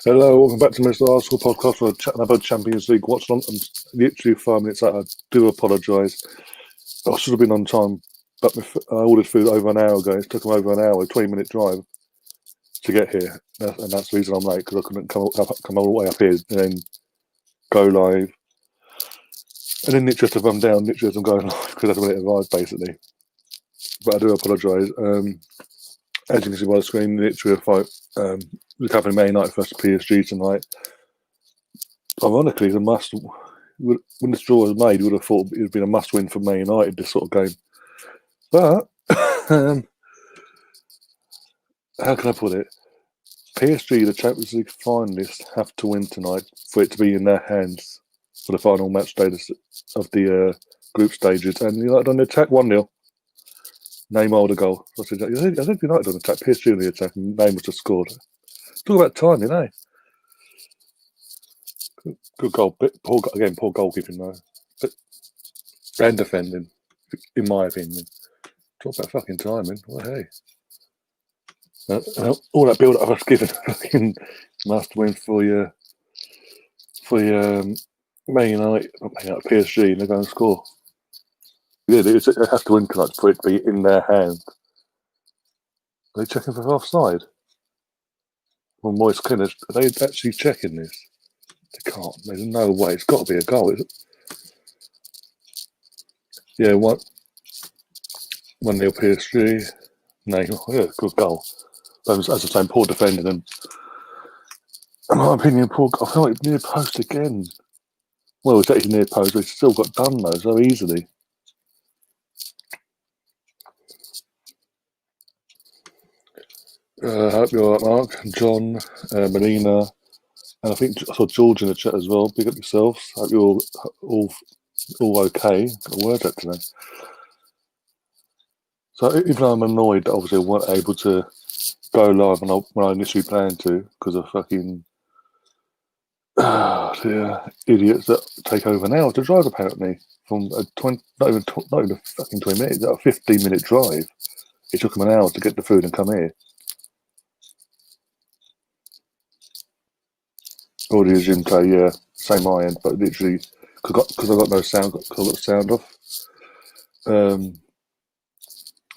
Hello, welcome back to Mr. Arsenal podcast. We're chatting about Champions League Watchalong. I'm literally 5 minutes out. I do apologise. I should have been on time, but I ordered food over an hour ago. It took them over an hour, 20-minute drive to get here, and that's the reason I'm late, because I couldn't come all the way up here and then go live. And then literally have to run down, literally as I'm going live, because I had a minute arrive basically. But I do apologise. As you can see by the screen, literally a fight. It's happening Man United versus PSG tonight. Ironically, when this draw was made, you would have thought it would have been a must-win for Man United, this sort of game. But, how can I put it? PSG, the Champions League finalists, have to win tonight for it to be in their hands for the final match status of the group stages. And United on the attack, 1-0. Neymar with a goal. I said United on the attack, PSG on the attack, and Neymar just scored. Talk about timing, eh? Good goal. Poor goalkeeping though. And defending, in my opinion. Talk about fucking timing. Well, hey. All that build-up I was given, fucking must win for your Man United, PSG, and they're going to score. Yeah, they have to win tonight for it to be in their hand. Are they checking for offside? Well, Moise Kean, are they actually checking this? They can't. There's no way. It's got to be a goal, is it? Yeah, 1-0 PSG. No, yeah, good goal. As I say, poor defending, and in my opinion, I feel like near post again. Well, it's actually near post, but it's still got done though so easily. I hope you're all right, Mark, John, Melina, and I think I saw George in the chat as well. Big up yourselves. Hope you're all okay. Got words out today. So even though I'm annoyed that obviously I weren't able to go live when I initially planned to, because of fucking the idiots that take over an hour to drive apparently from not even fucking 20 minutes, a 15-minute drive. It took them an hour to get the food and come here. Audio Zoom play, yeah, same my end, but literally because I got no sound, got the sound off.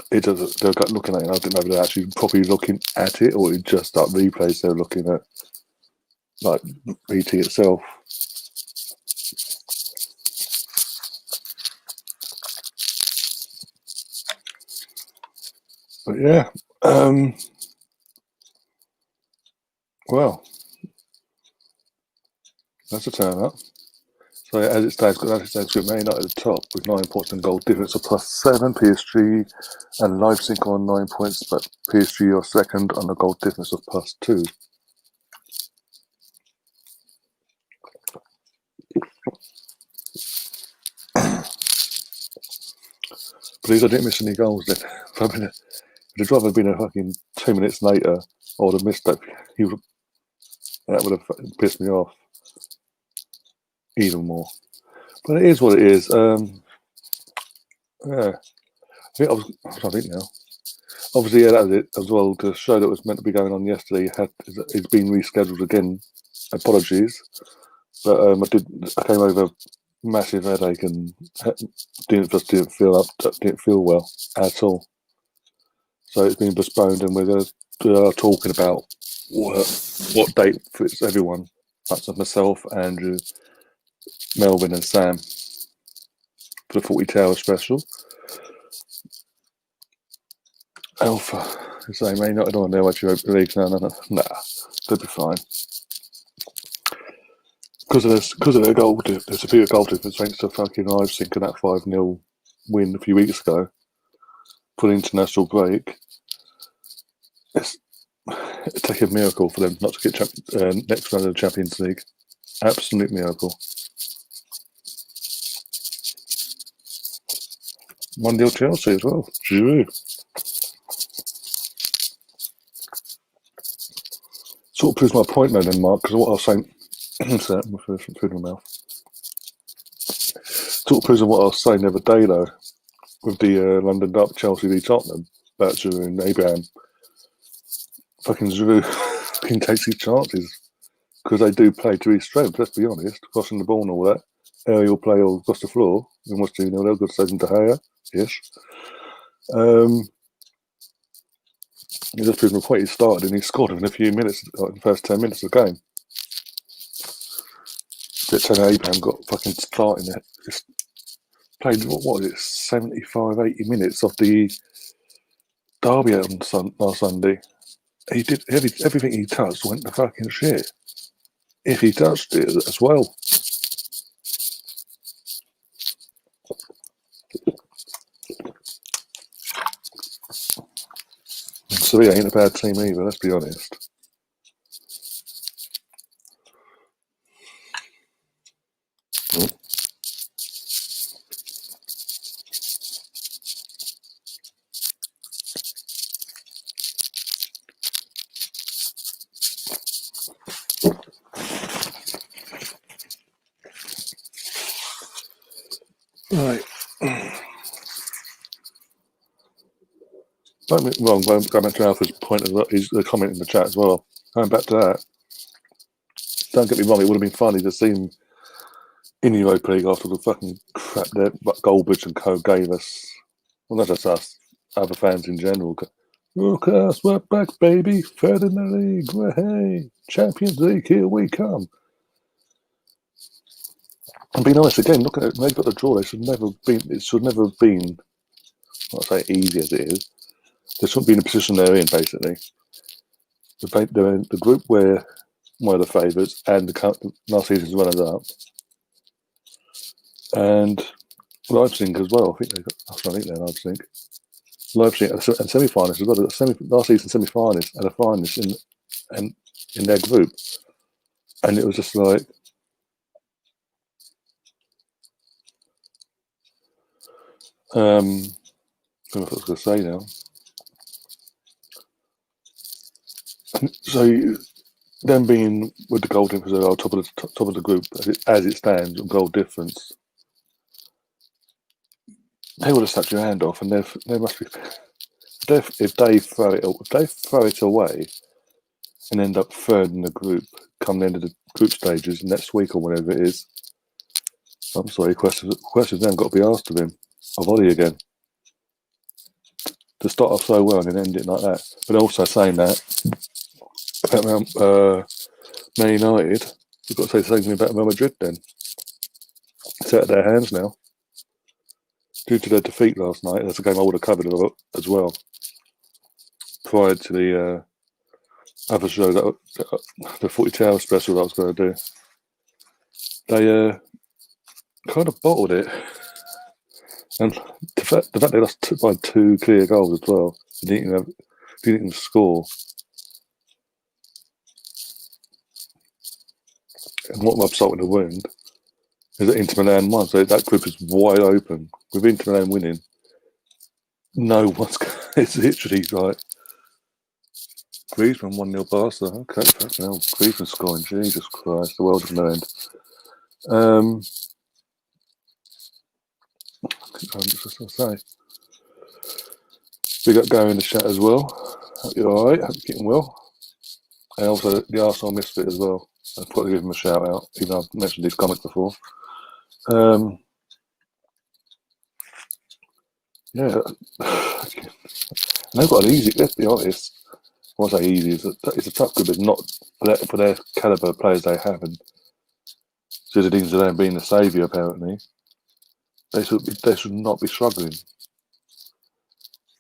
It does. They're looking at it. I didn't know if they're actually properly looking at it, or it just like replays they're looking at, like BT itself. But yeah, well, that's a turn up. So as it stands, Group Man United at the top with 9 points and goal difference of +7. PSG and Leipzig on 9 points, but PSG are second on a goal difference of +2. Please, I didn't miss any goals then. If the driver had been a fucking 2 minutes later, I would have missed that. That would have pissed me off even more. But it is what it is. Yeah. I think now. Obviously, yeah, that was it as well. The show that was meant to be going on yesterday it's been rescheduled again. Apologies, but I came over massive headache and didn't feel well at all. So it's been postponed, and we're talking about what date fits everyone. That's myself, Andrew, Melvin, and Sam for the 40-hour special. Alpha is saying, "May not on their way to Europa League." No, they'll be fine. Because of their goal, there's a bigger goal difference thanks to fucking Leipzig and that 5-0 win a few weeks ago for the international break. It's take a miracle for them not to get next round of the Champions League. Absolute miracle. 1-0 Chelsea as well. Giroud. Sort of proves my point though, then, Mark, because what I was saying. Food in my mouth. Sort of proves what I was saying the other day though, with the London Derby, Chelsea v Tottenham, about Giroud and Abraham. Fucking Giroud fucking takes his chances. because they do play to his strength, let's be honest, crossing the ball and all that. Aerial play all across the floor. We must do they'll good second to Gea, ish. He just proved the point he started and he scored in a few minutes, like in the first 10 minutes of the game. Then Abraham got fucking starting it. Just played, what was it, 75, 80 minutes of the derby on last Sunday. He did everything he touched went to fucking shit. If he touched it as well. Sevilla ain't a bad team either, let's be honest. Right. Don't get me wrong, going back to Alpha's point of the comment in the chat as well. Going back to that, don't get me wrong, it would have been funny to see him in the Europa League after the fucking crap that Goldbridge and co gave us. Well, not just us, other fans in general. Look at us, we're back, baby. Third in the league. Well, hey, Champions League, here we come. And being honest, again, look at it, they've got the draw. It should never have been, I'll say easy as it is. They shouldn't be in the position they're in, basically. They're in the group where one of the favourites and the last season's runners up. And Leipzig as well. I think they're Leipzig. Leipzig and semi-finalists as well. Last season semi-finalists and a finalist in their group. And it was just like, I don't know what I was going to say now. So them being with the goal difference at top of the group as it stands on goal difference, they would have snapped your hand off, and they must be. If they throw it away, and end up third in the group, come the end of the group stages next week or whatever it is. I'm sorry, questions then got to be asked of him, of Ollie again. To start off so well and then end it like that. But also saying that about Man United, we've got to say the same thing about Real Madrid then. It's out of their hands now. Due to their defeat last night, that's a game I would have covered as well. Prior to the other show, the 42-hour special that I was going to do. They kind of bottled it. And the fact they lost by 2 clear goals as well, they didn't even score. And what rubs salt in the wound is that Inter Milan won, so that group is wide open. With Inter Milan winning, no one's. It's literally like Griezmann 1-0 Barca. Okay, fucking hell, Griezmann scoring. Jesus Christ, the world is no end. I was just going to say. Big up Gary in the chat as well. Hope you're alright, hope you're getting well. And also the Arsenal Misfit as well. I've got to give him a shout out, even though I've mentioned his comments before. Yeah. And they've got an easy, let's be honest. I won't say easy, it's a tough group, but not for their calibre of players they have. And Zinedine Zidane being the saviour, apparently. They should not be struggling.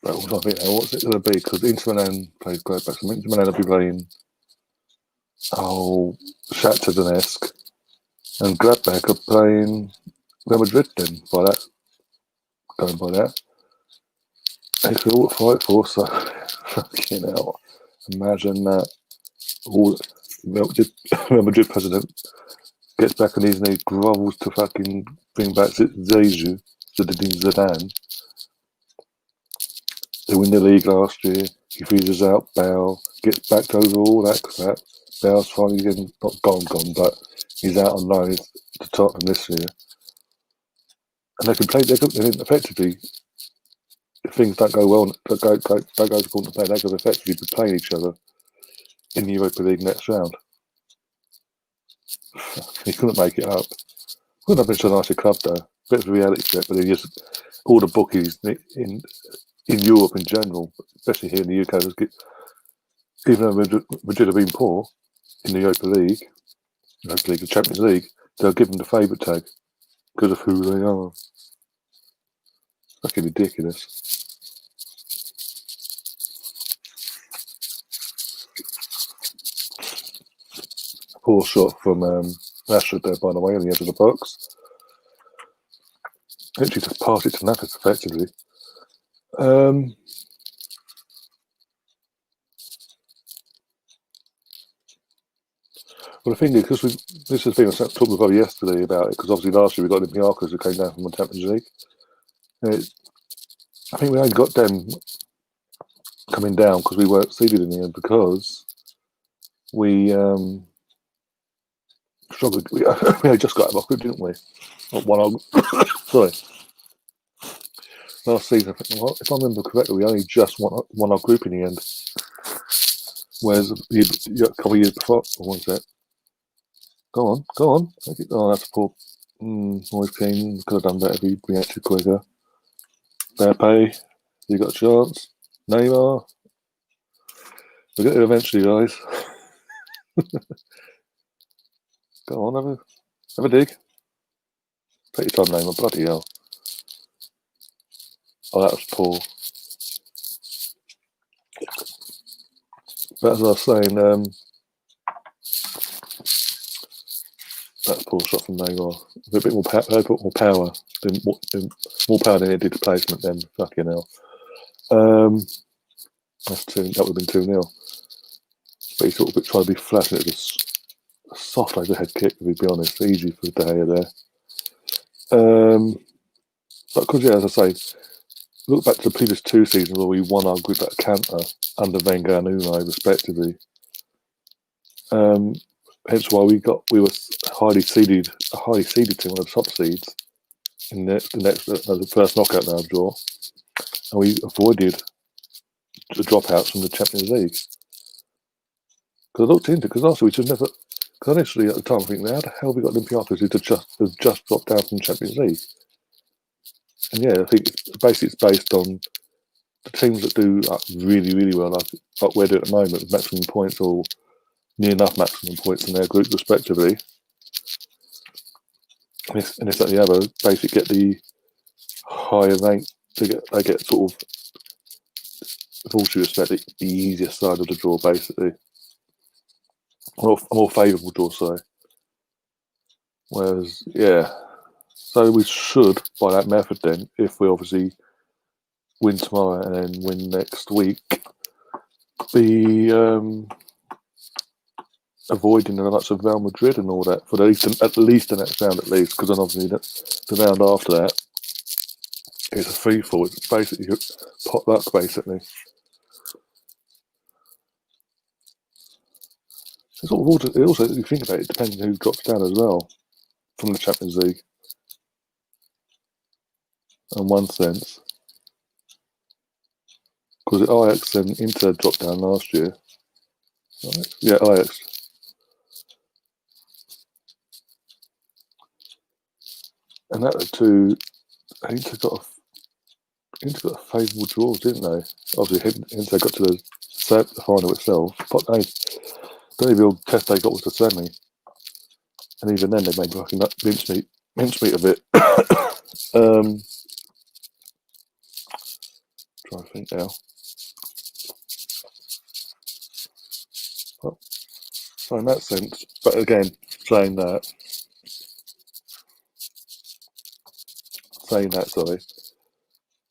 But also, I think, what's it going to be? Because Inter Milan plays great back. So Inter Milan will be playing Shakhtar Donetsk, and Gladbach are playing Real Madrid then, going by that. They could all fight for, so fucking hell. Imagine that all Real Madrid president gets back on his knees, grovels to fucking bring back Zinedine Zidane. They win the league last year, he freezes out Bale, gets back over all that crap. Bale's finally getting, not gone, but he's out on loan to Tottenham this year. And they can effectively, if things don't go well, don't go according to plan, they could effectively be playing each other in the Europa League next round. He couldn't make it up. Couldn't have been so nice a club though. Bit of a reality check, but he just all the bookies in Europe in general, especially here in the UK, even though Madrid have been poor in the the Champions League, they'll give them the favourite tag because of who they are. Fucking ridiculous. Poor shot from Rashford there, by the way, on the edge of the box. Actually, just pass it to Navas effectively. Well, the thing is, because this has been a talk about yesterday about it, because obviously last year we got Olympiacos who came down from the Champions League. I think we only got them coming down because we weren't seeded in the end because we struggled. We just got them off, didn't we? Not one. Sorry. Last season, if I remember correctly, we only just won our group in the end. Whereas a couple of years before, one sec. Go on. Oh, that's a poor. Always clean. Could have done better if we reacted quicker. Fair play. You got a chance. Neymar. We'll get there eventually, guys. Go on, have a dig. Take your time, Neymar. Bloody hell. Oh, that was poor. But as I was saying, that's a poor shot from Neymar. A bit more power. More power than it did placement then. Fucking hell. That would have been 2-0. But he sort of tried to be flat, and it was a soft overhead kick, to be honest. Easy for De Gea there. But because, yeah, as I say, look back to the previous 2 seasons where we won our group at Cantor under Wenger and Unai, respectively. Hence why we were highly seeded to one of the top seeds in the first knockout round draw, and we avoided the dropouts from the Champions League. Because I looked into because also we should never. Because initially at the time I think, how the hell we got Olympiacos who just dropped down from the Champions League? And yeah, I think it's based on the teams that do really, really well, like we're doing at the moment, with maximum points or near enough maximum points in their group, respectively. And it's like the other, basically get the higher rank, they get sort of, with all due respect, the easiest side of the draw, basically. A more favourable draw, sorry. Whereas, yeah. So we should, by that method then, if we obviously win tomorrow and then win next week, be avoiding the likes of Real Madrid and all that for at least the next round, at least, because then obviously the round after that it's a free fall. It's basically pot luck, basically. It also, if you think about it, depends on who drops down as well from the Champions League. In one sense, because Ajax and Inter dropped down last year. Right? Yeah, Ajax. And that two, Inter got a favourable draw, didn't they? Obviously, Inter got to the final itself. But the only real test they got was the semi, and even then they made fucking mincemeat of it. Trying to think now. Well, so in that sense, but again, saying that, sorry,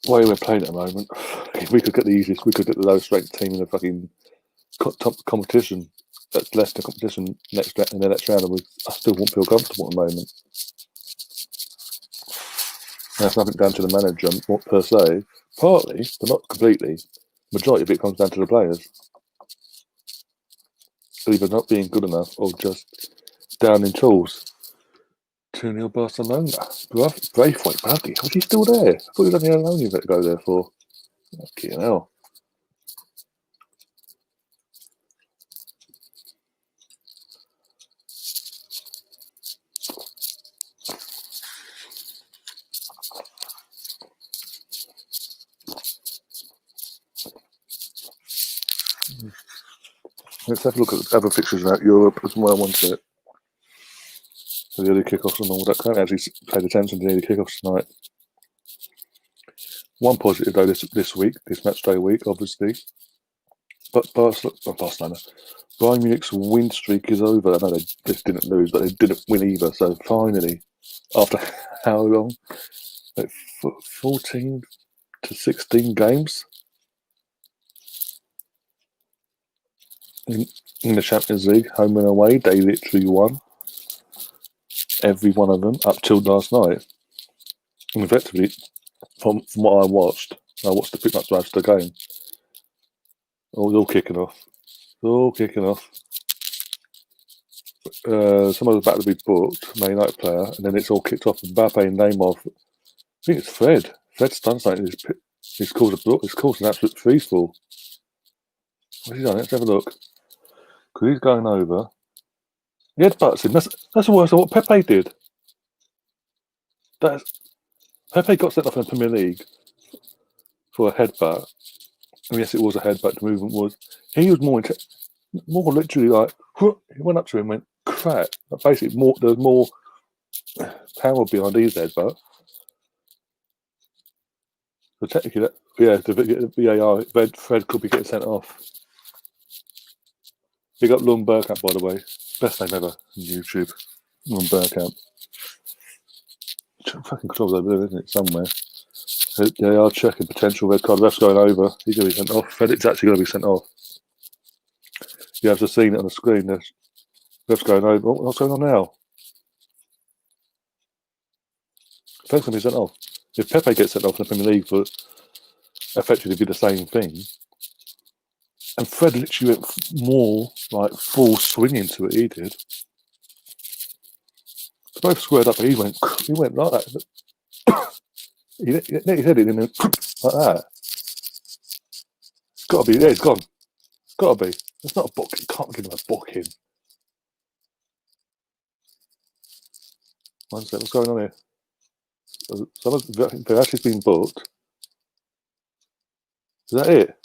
the way we're playing at the moment, if we could get we could get the lowest ranked team in the fucking top competition, that's less than competition in the next round, and I still won't feel comfortable at the moment. That's nothing down to the manager per se, partly, but not completely. Majority of it comes down to the players. Either not being good enough or just down in tools. 2-0 Barcelona. Braithwaite, bloody hell, he's still there. I thought he was only alone you better go there for. Fucking hell. Let's have a look at other fixtures about Europe as well, once it. The early kickoffs and all that. Can't actually pay attention to the early kickoffs tonight. One positive though this week, this match day week, obviously. But Barcelona, Bayern Munich's win streak is over. I know they just didn't lose, but they didn't win either. So finally, after how long? Like 14 to 16 games in the Champions League, home and away, they literally won every one of them up till last night. And effectively, from what I watched pretty much most of the game. All kicking off. Some of the about to be booked, Man United player, and then it's all kicked off. Mbappe and Neymar. I think it's Fred. Fred's done something. He's caused an absolute freeze fall. What's he done? Let's have a look. Because he's going over. He headbutts him. That's worse than what Pepe did. Pepe got sent off in the Premier League for a headbutt. And yes, it was a headbutt. The movement was. He was more literally like, he went up to him and went, crap. Basically, there's more power behind his headbutt. So technically, the VAR, Fred could be getting sent off. Big up Lung Burkamp, by the way. Best name ever on YouTube. Lung Burkamp. Fucking controls over there, isn't it? Somewhere. They are checking potential red card. Ref's going over. He's going to be sent off. Fred's actually going to be sent off. You have just seen it on the screen. Ref's going over. What's going on now? Fred's going to be sent off. If Pepe gets sent off in the Premier League for effectively be the same thing, and Fred literally went more like full swing into it, he did. They both squared up, he went like that. He hit it in like that. It's got to be, it's gone. It's got to be. It's not a book. You can't give him a booking. One sec, what's going on here? Verratti's been booked. Is that it?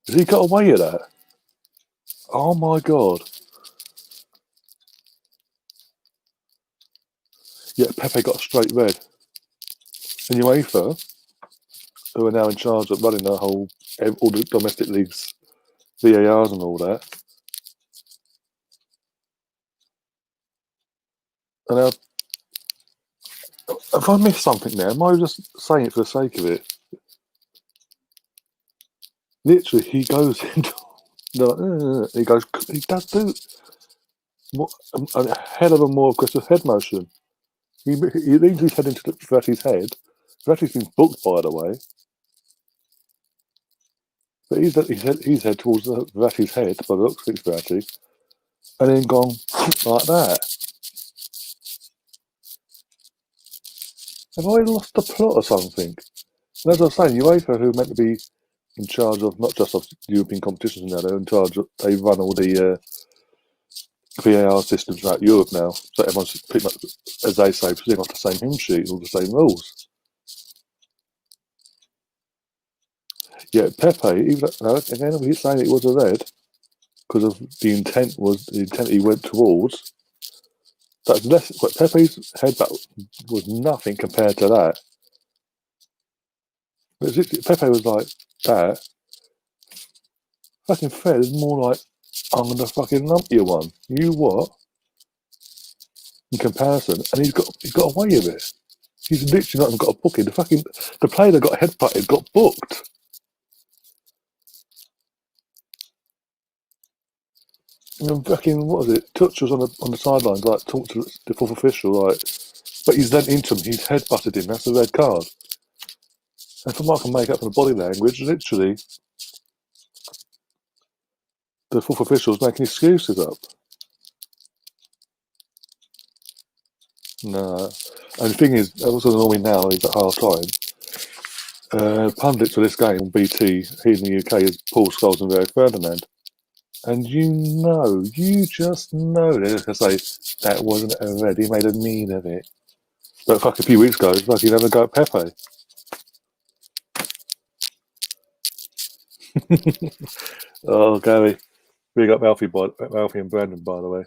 Has he got away with that? Oh my god. Yeah, Pepe got a straight red. And UEFA, who are now in charge of running all the domestic leagues, VARs and all that. And now, have I missed something there? Am I just saying it for the sake of it? Literally, he goes into he does do a hell of a more aggressive head motion. He leans his head into Verratti's head. Verratti's been booked, by the way. But he's head towards Verratti's head, by the looks of it, Verratti, and then gone like that. Have I lost the plot or something? And as I was saying, UEFA, who are meant to be in charge of not just of European competitions now, they're in charge of, they run all the VAR systems throughout Europe now. So everyone's pretty much, as they say, pretty much the same hymn sheet, all the same rules. Yeah, Pepe, again, he's saying it was a red because of the intent he went towards. That's less. But Pepe's headbutt was nothing compared to that. Pepe was like that. Fucking Fred is more like, I'm gonna fucking lump you one. You what? In comparison, and he's got away with it. He's literally not even got a booking. The player that got headbutted got booked. And then fucking, what was it? Touch was on the sidelines, like talked to the fourth official, like, but he's then into him. He's headbutted him. That's a red card. And from what I can make up from the body language, literally, the fourth official's making excuses up. No. And the thing is, what's annoying me now is at half time, pundits for this game on BT here in the UK is Paul Scholes and Rio Ferdinand. And you just know they're going to say, that wasn't a red, he made a mean of it. But fuck, a few weeks ago, he never go at Pepe. Oh, Gary. Big up Alfie and Brandon, by the way.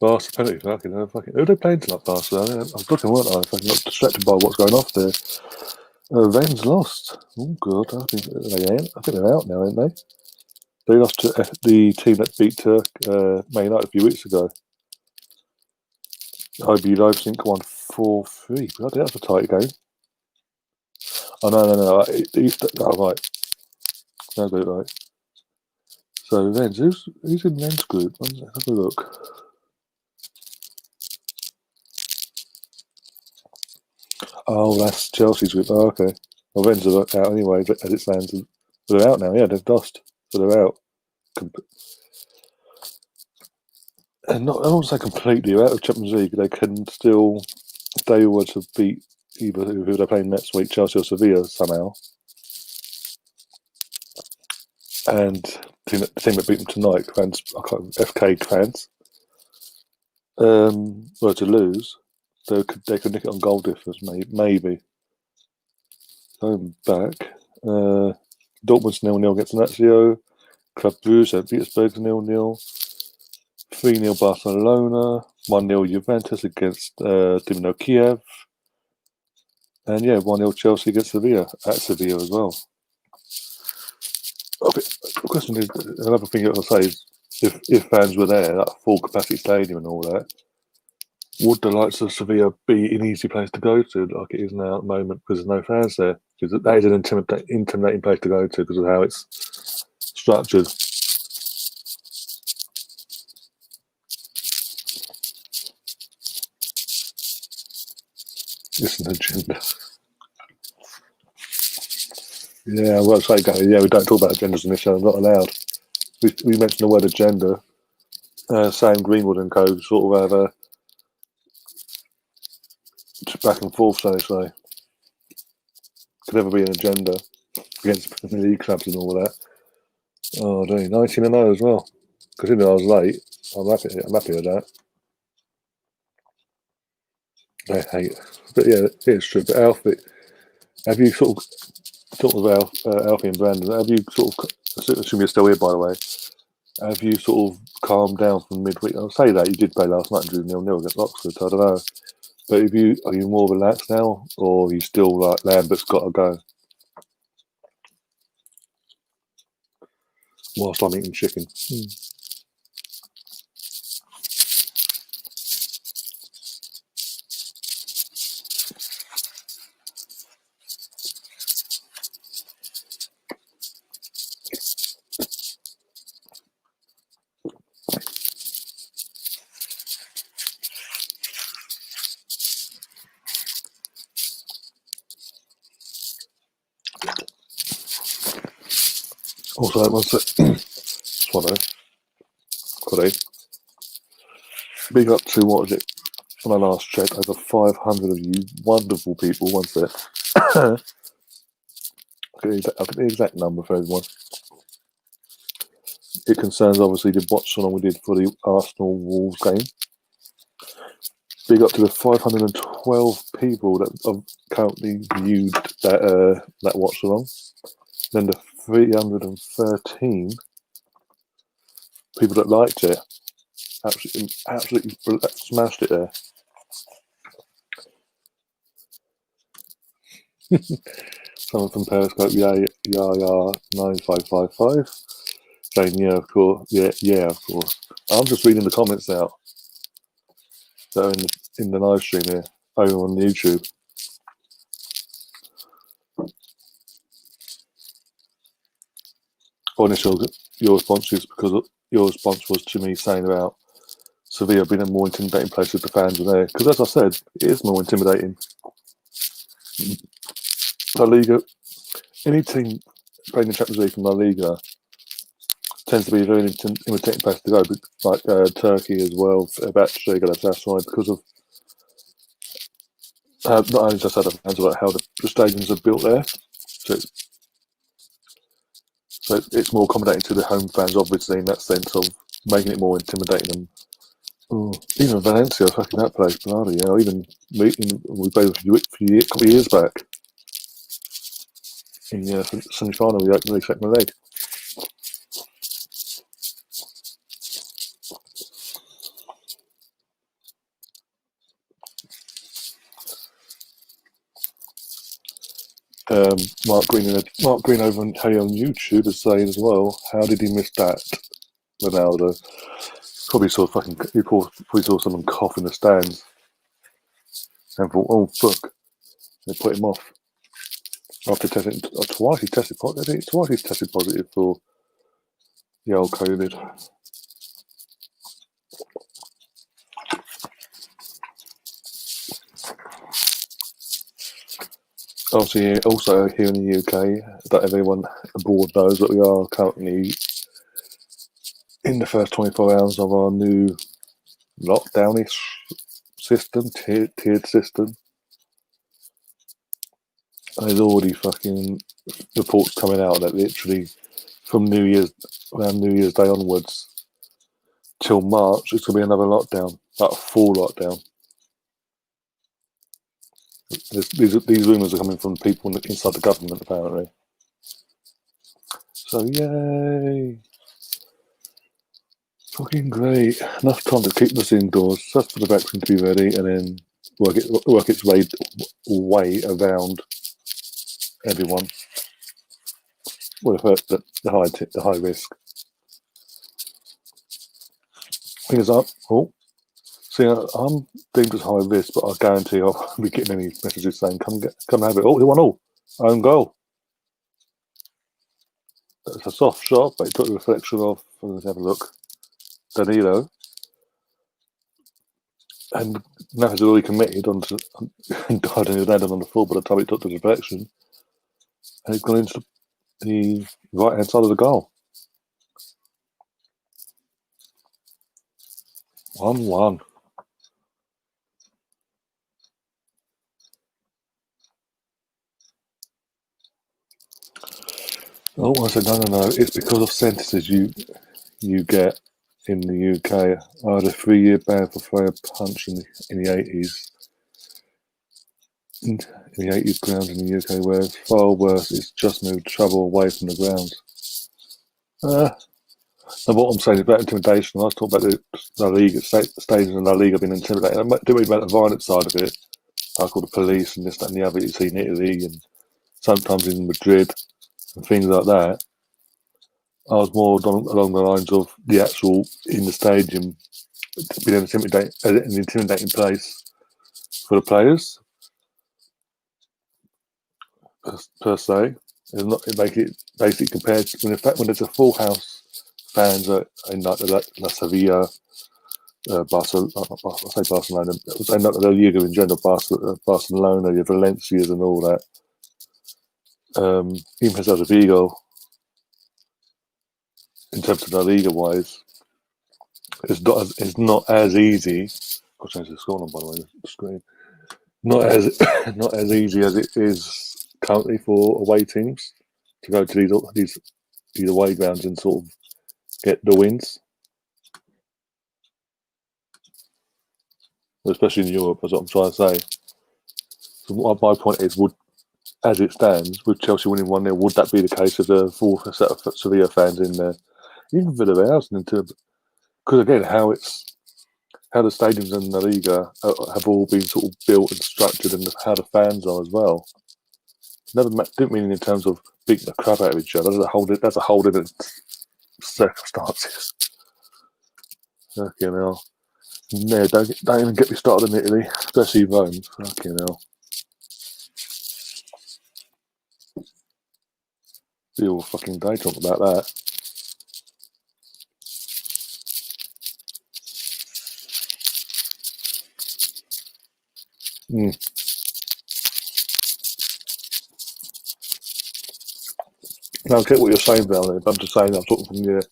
Barca penalty, fucking. Who are they playing tonight, Barcelona? I was looking, weren't I? Fucking got distracted by what's going off there. Rennes lost. Oh, good. I think they're out now, aren't they? They lost to the team that beat Man United a few weeks ago. IB Leipzig won 4-3. Bloody, that's a tight game. Oh, no. Right. No, got it right. So Rennes, who's in Rennes group? Let's have a look. Oh, that's Chelsea's group. Oh, okay. Well, Rennes are out anyway, as it stands. They're out now. Yeah, they've lost, so they're out. And not, I don't want to say completely out of Champions League. They can still, if they were to beat either who they're playing next week, Chelsea or Sevilla somehow, and the team that beat them tonight, FK fans, were to lose, they could nick it on goal difference, maybe. Going back, Dortmund's 0-0 against Lazio, Club Brugge St. Petersburg's 0-0, 3-0 Barcelona, 1-0 Juventus against Dynamo Kiev, and 1-0 Chelsea against Sevilla, at Sevilla as well. The question is, another thing I'll say is, if fans were there, that full capacity stadium and all that, would the likes of Sevilla be an easy place to go to, like it is now at the moment, because there's no fans there? Because that is an intimidating place to go to because of how it's structured. It's an agenda. Yeah, well, say, Gary, we don't talk about agendas in this show. I'm not allowed. We mentioned the word agenda. Sam Greenwood and co sort of have a back and forth, so they say. Could never be an agenda against the league clubs and all that. Oh, 19-0 as well. Considering I was late, I'm happy with that. They hate it. But yeah, it's true. But Alfie, have you sort of Alfie and Brandon, have you sort of, assuming you're still here by the way, have you sort of calmed down from midweek? I'll say that you did play last night and drew 0-0 against Oxford, so I don't know. But are you more relaxed now, or are you still like Lambert's got to go? Whilst I'm eating chicken. Also, swallow. Big up to, what was it? When I last checked, over 500 of you wonderful people. One sec. I'll get the exact number for everyone. It concerns obviously the watchalong we did for the Arsenal Wolves game. Big up to the 512 people that have currently viewed that watchalong. Then the 313 people that liked it. Absolutely smashed it there. Someone from Periscope, yeah, 9555. Saying, yeah, of course. Yeah, of course. I'm just reading the comments out that are in the live stream here over on YouTube. Initial, your response is because your response was to me saying about Sevilla being a more intimidating place if the fans are there. Because as I said, it is more intimidating. La Liga, any team playing the Champions League from La Liga tends to be a very intimidating place to go, like Turkey as well, Fenerbahce, Galatasaray, because of not only just how the fans, but how the stadiums are built there. So it's more accommodating to the home fans, obviously, in that sense of making it more intimidating. And even Valencia, fucking that place, bloody hell. Even we played a couple of years back in the semi-final of the Open League second leg. Mark Green over on YouTube is saying as well, how did he miss that, Ronaldo? Probably saw someone cough in the stands and thought, oh fuck, they put him off after testing twice. He tested positive. Twice he's tested positive for the old COVID. Obviously, also here in the UK, that everyone abroad knows that we are currently in the first 24 hours of our new lockdownish system, tiered system. There's already fucking reports coming out that literally from around New Year's Day onwards till March, it's going to be another lockdown, like a full lockdown. These rumours are coming from people inside the government, apparently. So, yay! Fucking great. Enough time to keep us indoors, just for the vaccine to be ready, and then work its way around everyone. Well, the high risk. Thing is, I'm deemed as high risk, but I guarantee I'll be getting any messages saying, "Come have it. Oh, he won all own goal." It's a soft shot, but it took the reflection of. Let's have a look. Danilo, and Navas had already committed and died in his head on the floor by the time it took the deflection, and it's gone into the right hand side of the goal. 1-1. Oh, I said no. It's because of sentences you get in the UK. I had a 3-year ban for throwing a punch in the 80s. In the 80s ground in the UK, where it's far worse, it's just moved trouble away from the ground. And what I'm saying about intimidation, I was talking about the La Liga, stages in La Liga being intimidated. I don't read about the violent side of it. I call the police and this, that, and the other. You see in Italy and sometimes in Madrid and things like that. I was more along the lines of the actual in the stadium being an intimidating place for the players per se. It make it basically compared to when there's a full house fans in like La Sevilla, Barcelona. I say Barcelona. They not La Liga in general. Barcelona, your Valencias, and all that. Even Celta Vigo, in terms of La Liga wise, it's not as easy. I'll change the score on, by the way, the screen. Not as easy as it is currently for away teams to go to these away grounds and sort of get the wins, especially in Europe. That's what I'm trying to say. So my point is, as it stands, with Chelsea winning 1-0, would that be the case of the full set of Sevilla fans in there, even for the housing? Because again, how the stadiums in La Liga have all been sort of built and structured, and how the fans are as well. Didn't mean in terms of beating the crap out of each other. That's a whole different circumstances. Fucking hell. No, don't even get me started in Italy, especially Rome. Fucking hell. Be all fucking day talking about that. No, I get what you're saying, Valerie, but I'm just saying I'm talking from the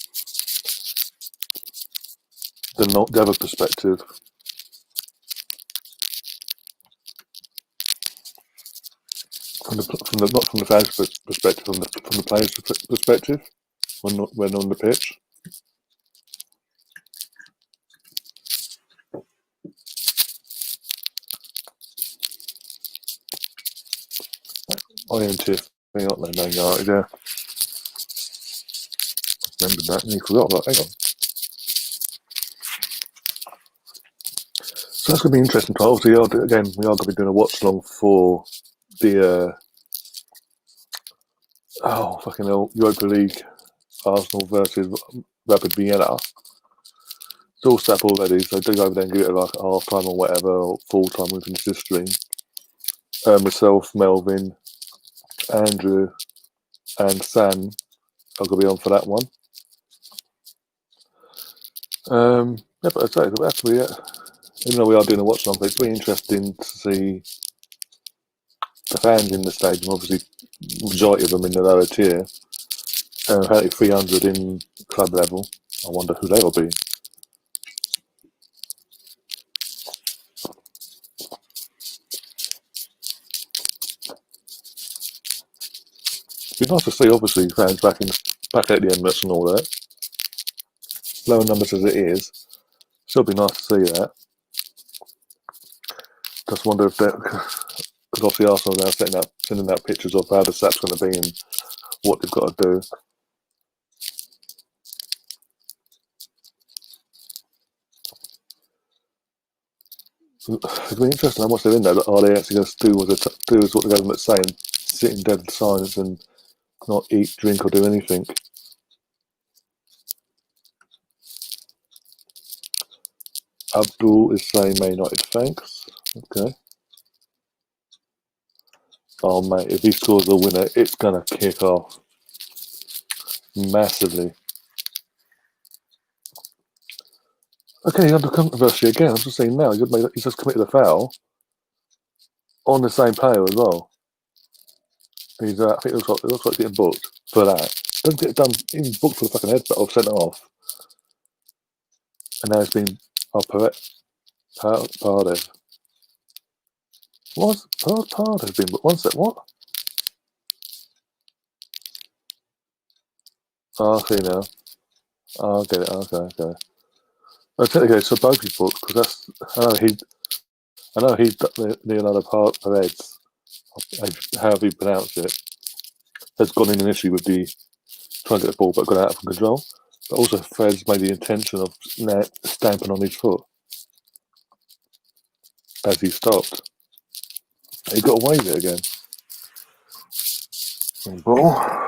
other perspective. Not from the fans' perspective, from the players' perspective when on the pitch. I am too. Hang on, Man United, yeah. Remembered that, and you forgot about hang on. So that's going to be interesting. Obviously, again, we are going to be doing a watch along for the fucking hell, Europa League, Arsenal versus Rapid Vienna. It's all set up already, so do go over there and give it like a half time or whatever, or full time we finish this stream. Myself, Melvin, Andrew, and Sam are going to be on for that one. Yeah, but I'd say that's actually it. Even though we are doing a watch along, it's really interesting to see the fans in the stadium. Obviously, majority of them in the lower tier. Apparently 300 in club level. I wonder who they will be. It'd be nice to see, obviously, fans back at the Emirates and all that. Lower numbers as it is, still be nice to see that. Just wonder if that, because obviously Arsenal are now sending out pictures of how the setup's going to be and what they've got to do. It'll be interesting how much they're in there. Are they actually going to do what the government's saying, sit in dead silence and not eat, drink, or do anything? Abdul is saying Man United, thanks. Okay. Oh, mate, if he scores the winner, it's going to kick off massively. Okay, under controversy again. I'm just saying now, he's just committed a foul on the same player as well. I think it looks like he's getting booked for that. Doesn't get done, even booked for the fucking headbutt or sent off. And now it's been Pardev. What? Pardev been booked? One sec, what? Oh, I see now. Oh, I get it. Okay. No, technically, it's both his books because that's. I know he's Leonardo Paredes, however you pronounce it, has gone in initially with the trying to get the ball but got out of control. But also, Fred's made the intention of stamping on his foot as he stopped. He got away with it again. Ball.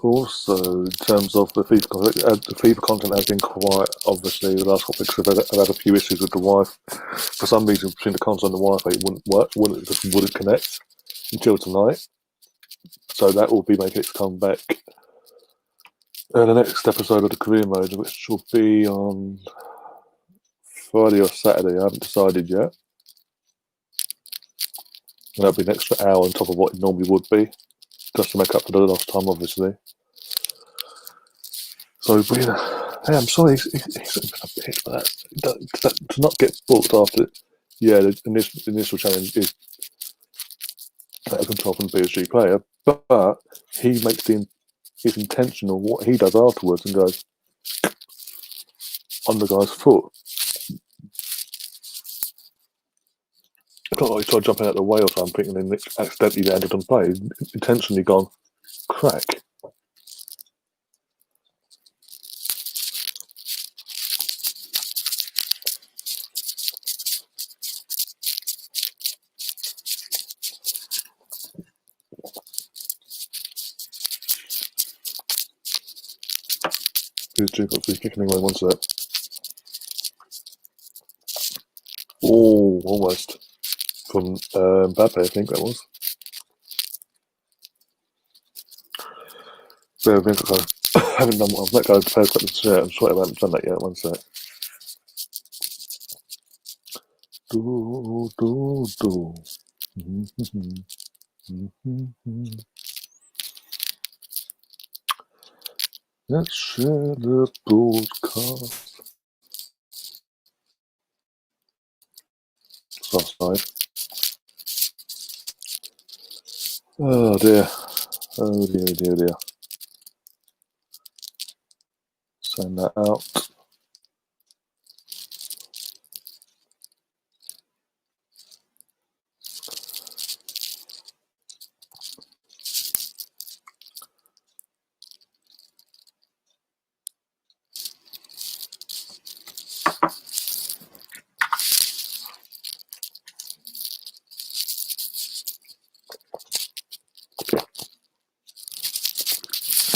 Also, in terms of the FIFA content has been quite, obviously, the last couple of weeks I've had a few issues with the Wi-Fi. For some reason, between the console and the Wi-Fi, it wouldn't work, just wouldn't connect until tonight. So that will be making its comeback. The next episode of the career mode, which will be on Friday or Saturday, I haven't decided yet. And that'll be an extra hour on top of what it normally would be, just to make up for the lost time, obviously. So, hey, I'm sorry, he's been a bitch for that. To not get booked after, the initial challenge is out of control from the PSG player, but he makes his intentional what he does afterwards and goes on the guy's foot. It's not like he tried jumping out of the way or something and then accidentally landed on play. He's intentionally gone crack. PSG got free kicking away, one sec. Oh, almost. From Mbappe, I think that was. So I haven't done what I've let go of the post up the shirt. I'm sure I haven't done that yet. One sec. Do. Let's share the broadcast. It's offside. Oh dear. Oh dear. Send that out.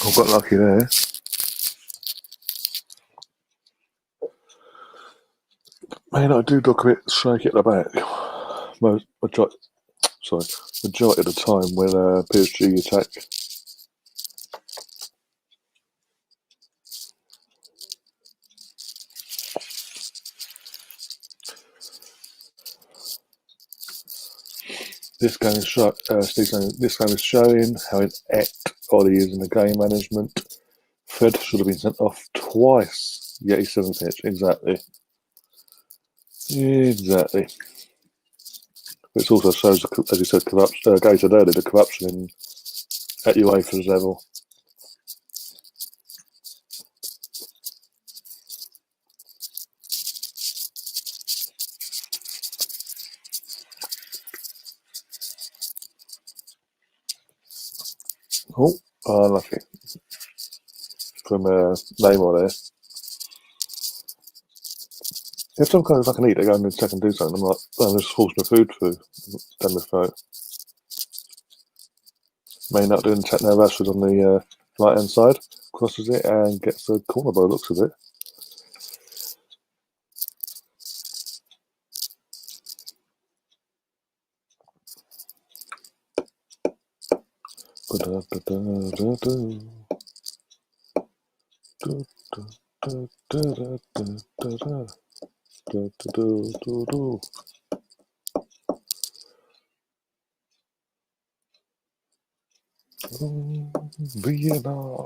I got lucky there. Man, I do look a bit shaky at the back. Majority of the time when PSG attack. This game is showing how inept Ollie is in the game management. Fred should have been sent off twice. Yet he's 7 pitch. Exactly. Exactly. Which also shows, as you said, Gay said earlier, the corruption at UEFA's level. Oh, unlucky. From Neymar there. If some kind of like an eat, they go in the second do something. I'm like, I'm just forcing my food through. Down the throat. May not doing techno Rashford on the right hand side, crosses it and gets the corner by the looks of it. Vienna.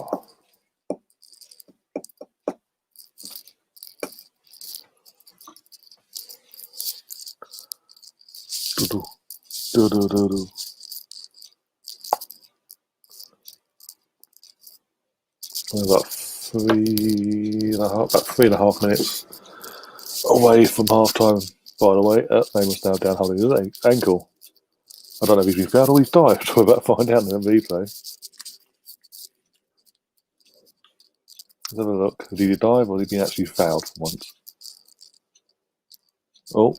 About 3.5 minutes away from half time, by the way. Neymar's now down holding his ankle. I don't know if he's been fouled or he's dived. We're about to find out in the replay. Let's have a look. Did he dive or did he actually fouled for once? Oh,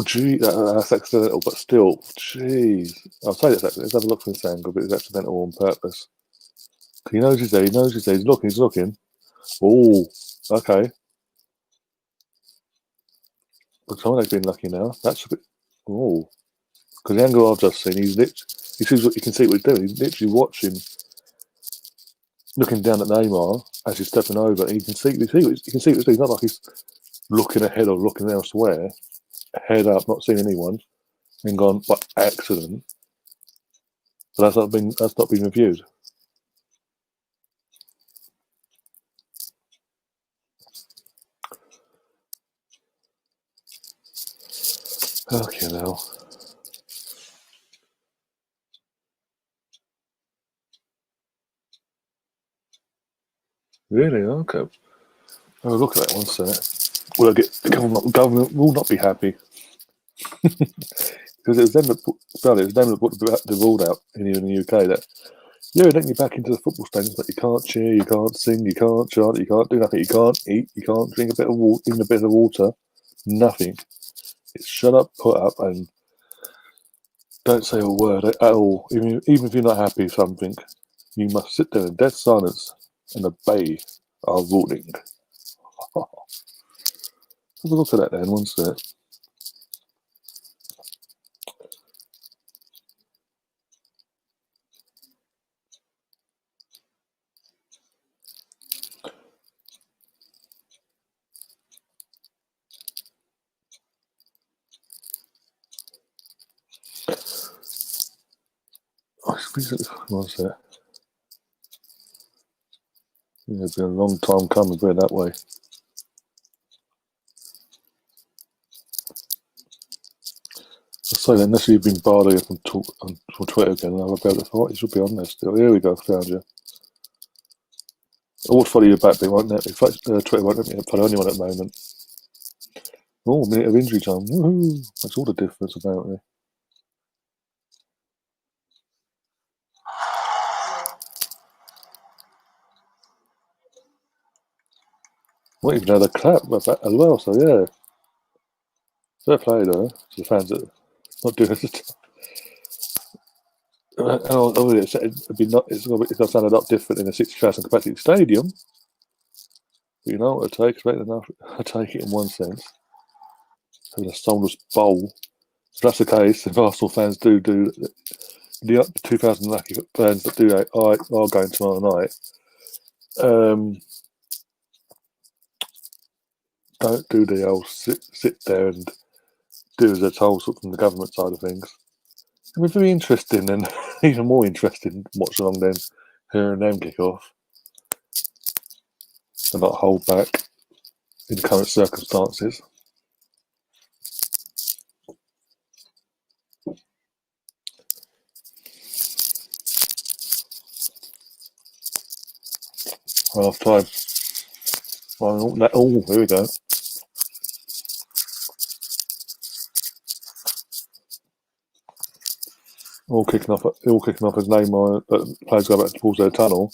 gee, that's accidental, but still, jeez. I'll say it's accidental. Let's have a look from this angle, but it's accidental on purpose. He knows he's there, he's looking. Oh, okay. But someone's been lucky now. That's a bit. Oh, because the angle I've just seen, he sees what you can see what he's doing. He's literally watching, looking down at Neymar as he's stepping over. And you can see what he's doing. It's not like he's looking ahead or looking elsewhere. Head up, not seeing anyone, and gone by accident. But that's not been reviewed. Okay, now. Really? Okay. Oh, look at that one, sir. Well, the government will not be happy. Because it was them that put the rule out in the UK that, then you're back into the football stadiums, but you can't cheer, you can't sing, you can't chant, you can't do nothing, you can't eat, you can't drink even a bit of water, nothing. It's shut up, put up, and don't say a word at all. Even if you're not happy with something, you must sit there in dead silence and obey our ruling. Have a look at that then, one sec. One sec. Yeah, it's been a long time coming, put it that way. So then, unless you've been barred here from Twitter again, and I'll be able to fight, you should be on there still. Here we go, found you. I would follow you back, but it won't let me. Twitter won't let me follow anyone at the moment. Oh, a minute of injury time. Woohoo! Makes all the difference about it. Not even had a clap as well, so yeah. Fair play though to the fans that not doing it. It's going to sound a lot different in a 60,000 capacity stadium. But you know what it takes, right? Enough. I take it in one sense. Having a soulless bowl. If that's the case, if Arsenal fans do the 2,000 lucky fans that do are going tomorrow night, don't do the old sit there and do as they're told from the government side of things. It would be very interesting and even more interesting Watchalong than hearing them kick off and not hold back in the current circumstances. Half time. Oh, here we go. All kicking off as Neymar players go back towards their tunnel.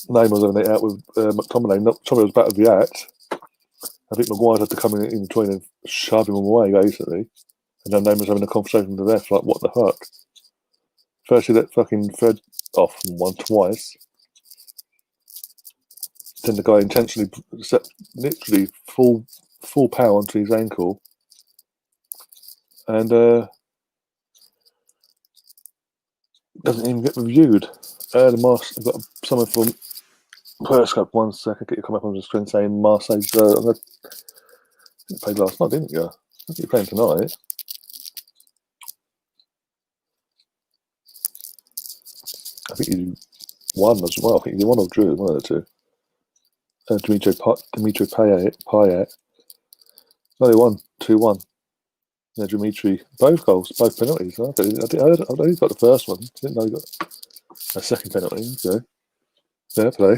Neymar's having it out with McTominay. McTominay was back with the act. I think Maguire had to come in between and shove him away, basically. And then Neymar's having a conversation with the ref, like, what the fuck? First, he let fucking Fred off twice. Then the guy intentionally set literally full power onto his ankle. And doesn't even get reviewed. I've got someone from First Cup. 1 second, get you come up on the screen saying Marseille's. You played last night, didn't you? I think you're playing tonight. I think you won as well. I think you won or drew, one of the two. Dimitri Payet. No, they won 2-1. Yeah, Dimitri, both goals, both penalties. I know he got the first one. I didn't know he got a second penalty. So fair play.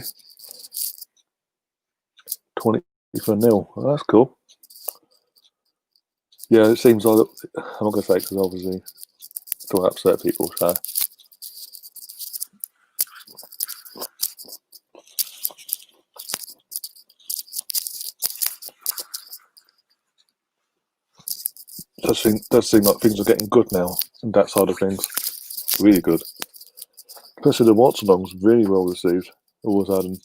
20-0. Oh, that's cool. Yeah, it seems like I'm not going to say because obviously it's going to upset people. So does seem like things are getting good now on that side of things. Really good. Especially the Watchalong's really well received. All of a sudden,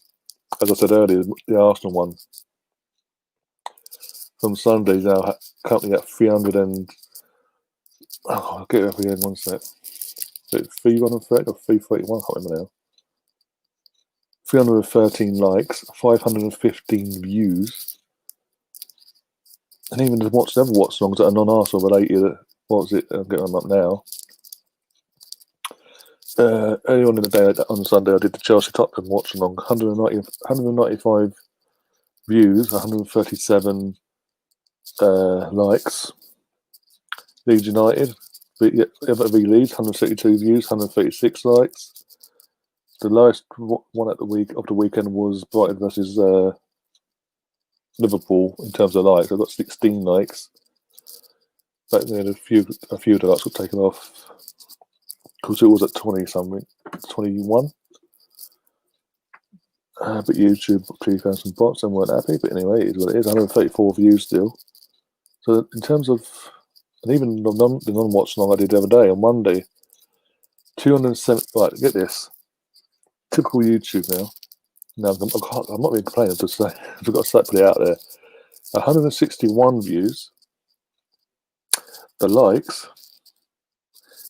as I said earlier, the Arsenal one from Sundays now currently at 300 and I'll get it up again one sec. 330 or 331, I can't remember now. 313 likes, 515 views. And even to watch the other Watchalongs that are non-Arsenal related, what was it? I'm getting them up now. Early on in the day on Sunday, I did the Chelsea Tottenham Watchalong, 195 views, 137 likes. Leeds United, Everton v Leeds, 162 views, 136 likes. The lowest one of the weekend was Brighton versus Liverpool in terms of likes. I got 16 likes. But then a few of the likes got taken off because it was at 20 something, 21. But YouTube 3,000 bots and weren't happy. But anyway, it is what it is. 134 views still. So in terms of, and even the non-Watchalong I did the other day on Monday, 207. Right, get this. Typical YouTube now. No, I'm not really complaining. I've got to put it out there. 161 views. The likes,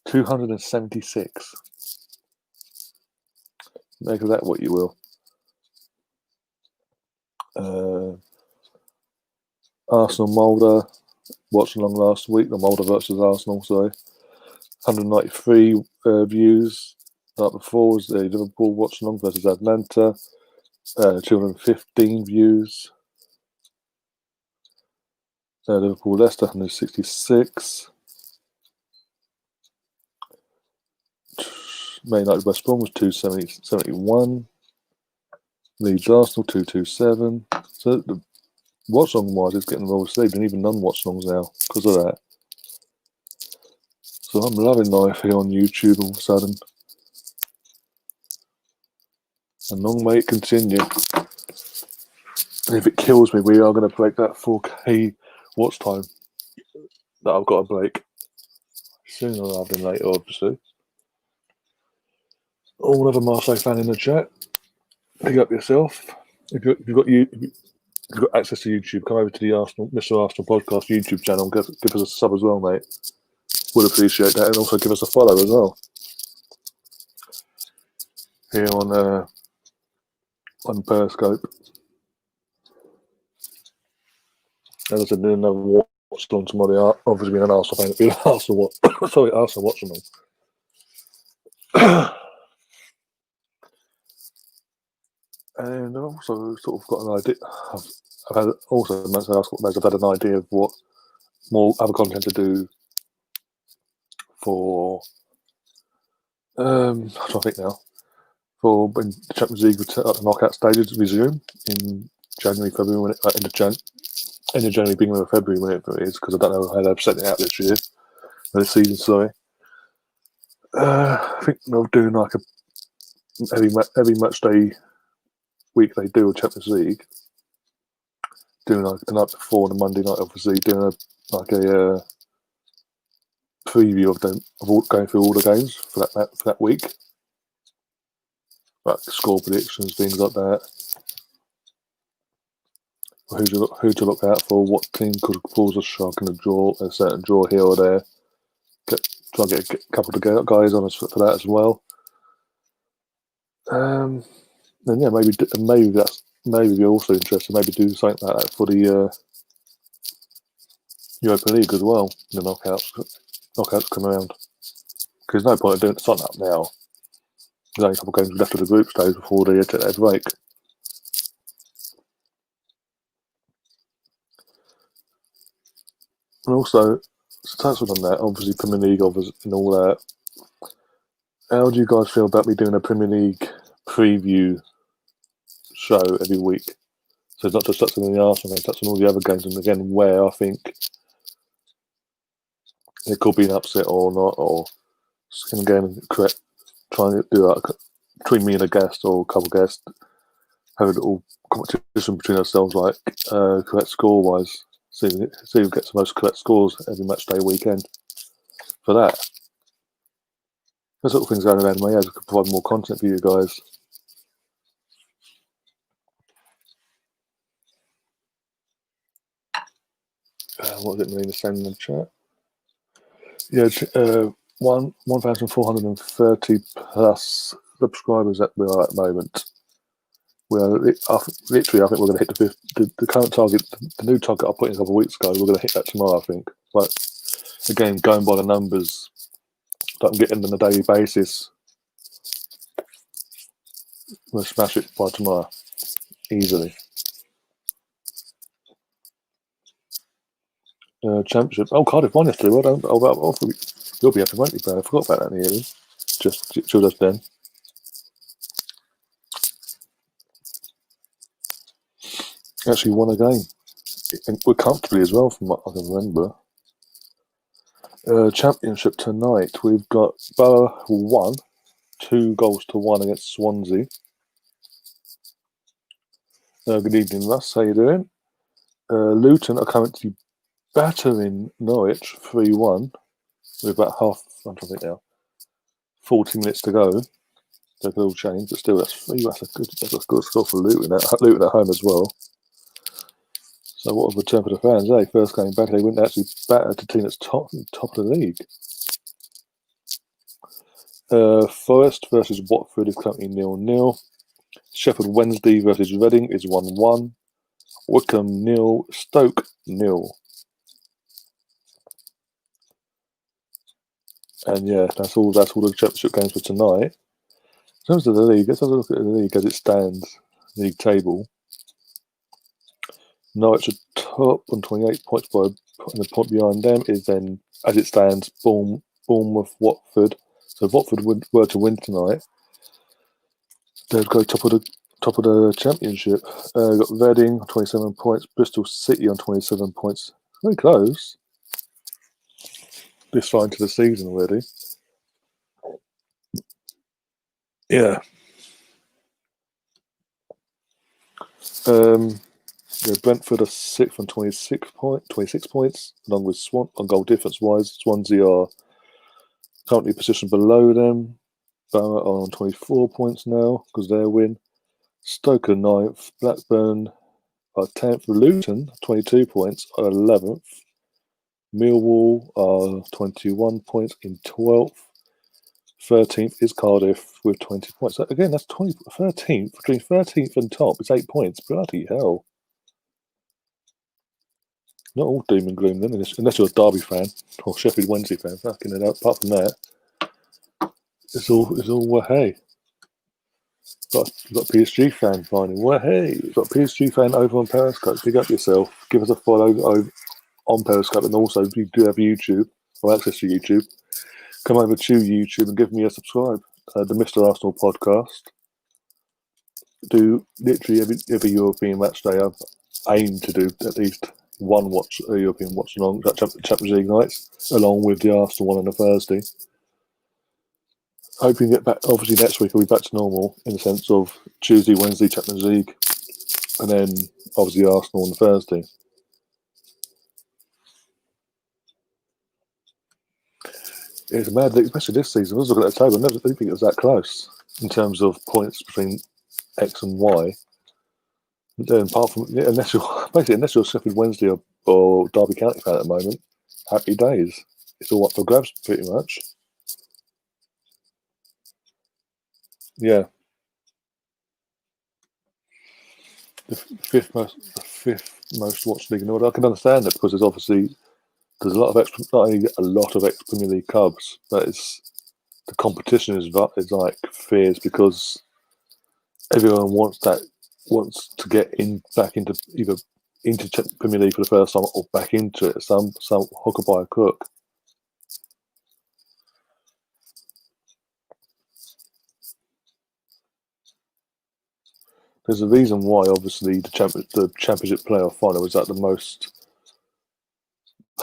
276. Make of that what you will. Arsenal Mulder, Watchalong last week. The Mulder versus Arsenal, sorry. 193 views. Night before was the Liverpool Watchalong versus Atlanta. 215 views. Liverpool Leicester 166. Man United West Brom was 271. Leeds Arsenal 2-2-7. So the Watchalong wise is getting well received, and even non-Watchalongs now because of that. So I'm loving life here on YouTube all of a sudden. And long may it continue. And if it kills me, we are going to break that 4K watch time that I've got to break. Sooner rather than later, obviously. All other Marseille fan in the chat, pick up yourself. If you've got access to YouTube, come over to the Mr. Arsenal podcast YouTube channel. Give us a sub as well, mate. Would appreciate that, and also give us a follow as well. Here on Periscope. As I said, doing another watch along tomorrow. Obviously, being an Arsenal fan, it'd be an Arsenal watch. Sorry, Arsenal watching them. And I've also sort of got an idea. I've had an idea of what more other content to do for. I'm trying to think now. For when the Champions League the knockout stages resume in January, February, end of January, beginning of February, whenever it is, because I don't know how they've set it out this year, this season. Sorry. I think they'll do like every match day week they do a Champions League, doing like the night before, the Monday night, obviously doing a preview of them going through all the games for that week, like score predictions, things like that. Who to look out for? What team could cause a shock in a certain draw here or there? Try and get a couple of guys on us for that as well. And yeah, maybe you're also interested. Maybe do something like that for the Europa League as well. The knockouts come around. Because there's no point in doing something up now. There's only a couple of games left of the group stage before they take their break. And also, to touch on that, obviously Premier League and all that. How do you guys feel about me doing a Premier League preview show every week? So it's not just touching on the Arsenal, but touching on all the other games, and again, where I think it could be an upset or not, or again, trying to do that between me and a guest or a couple of guests, have a little competition between ourselves, like correct score wise. See who gets the most correct scores every match day weekend. For that, there's little things going around my head. I could provide more content for you guys. What does it mean? The same in the chat. Yeah, 1,430 plus subscribers that we are at the moment. We are literally. I think we're going to hit the current target, the new target I put in a couple of weeks ago. We're going to hit that tomorrow, I think. But again, going by the numbers that I'm getting on a daily basis, we'll smash it by tomorrow easily. Championship. Oh, Cardiff won yesterday. Well done. You'll be happy, won't you, Brad? I forgot about that nearly. Just then. Actually won a game. And we're comfortably as well, from what I can remember. Championship tonight. We've got Borough 1, 2-1 against Swansea. Good evening, Russ. How you doing? Luton are currently battering Norwich 3-1. We're about half. I'm trying to think now. 40 minutes to go. They could all change, but still, that's a good score for Luton at home as well. So what a return for the fans, eh? First game back, they wouldn't actually batter the team that's top of the league. Forest versus Watford is currently 0-0. Sheffield Wednesday versus Reading is 1-1. Wickham 0, Stoke 0. And yeah, that's all the championship games for tonight. In terms of the league, let's have a look at the league as it stands, league table. Norwich are top on 28 points, and the point behind them is then, as it stands, Bournemouth, Watford. So if Watford were to win tonight, they'd go top of top of the championship. Got Reading 27 points, Bristol City on 27 points. Very close. This far into the season already. Yeah. Brentford are 6th on 26 points, along with Swan on goal difference wise. Swansea are currently positioned below them. Borough are on 24 points now because they're win. Stoke are 9th. Blackburn are 10th. Luton 22 points are 11th. Millwall are 21 points in 12th. 13th is Cardiff with 20 points. So again, that's 13th. Between 13th and top, it's 8 points. Bloody hell. Not all doom and gloom then, unless you're a Derby fan or Sheffield Wednesday fan. Fucking hell, apart from that, it's all hey. You've got a PSG fan finding hey. You've got a PSG fan over on Periscope. Pick up yourself. Give us a follow over on Periscope, and also if you do have YouTube or access to YouTube, come over to YouTube and give me a subscribe. The Mr. Arsenal podcast. Do literally every European match day. I've aimed to do at least one European watch along Champions League nights, along with the Arsenal one on a Thursday. Hoping to get back. Obviously, next week we'll be back to normal in the sense of Tuesday, Wednesday Champions League, and then obviously Arsenal on the Thursday. It's mad, especially this season. I was looking at the table. I never think it was that close in terms of points between X and Y. Then, apart from unless you're Sheffield Wednesday or Derby County fan at the moment, happy days. It's all up for grabs, pretty much. Yeah, the fifth most watched league in the world. I can understand it because there's a lot of not only a lot of ex-Premier League clubs, but the competition is like fierce because everyone wants to get back into either into Premier League for the first time or back into it. Some hook or by a crook. There's a reason why, obviously, the championship playoff final was the most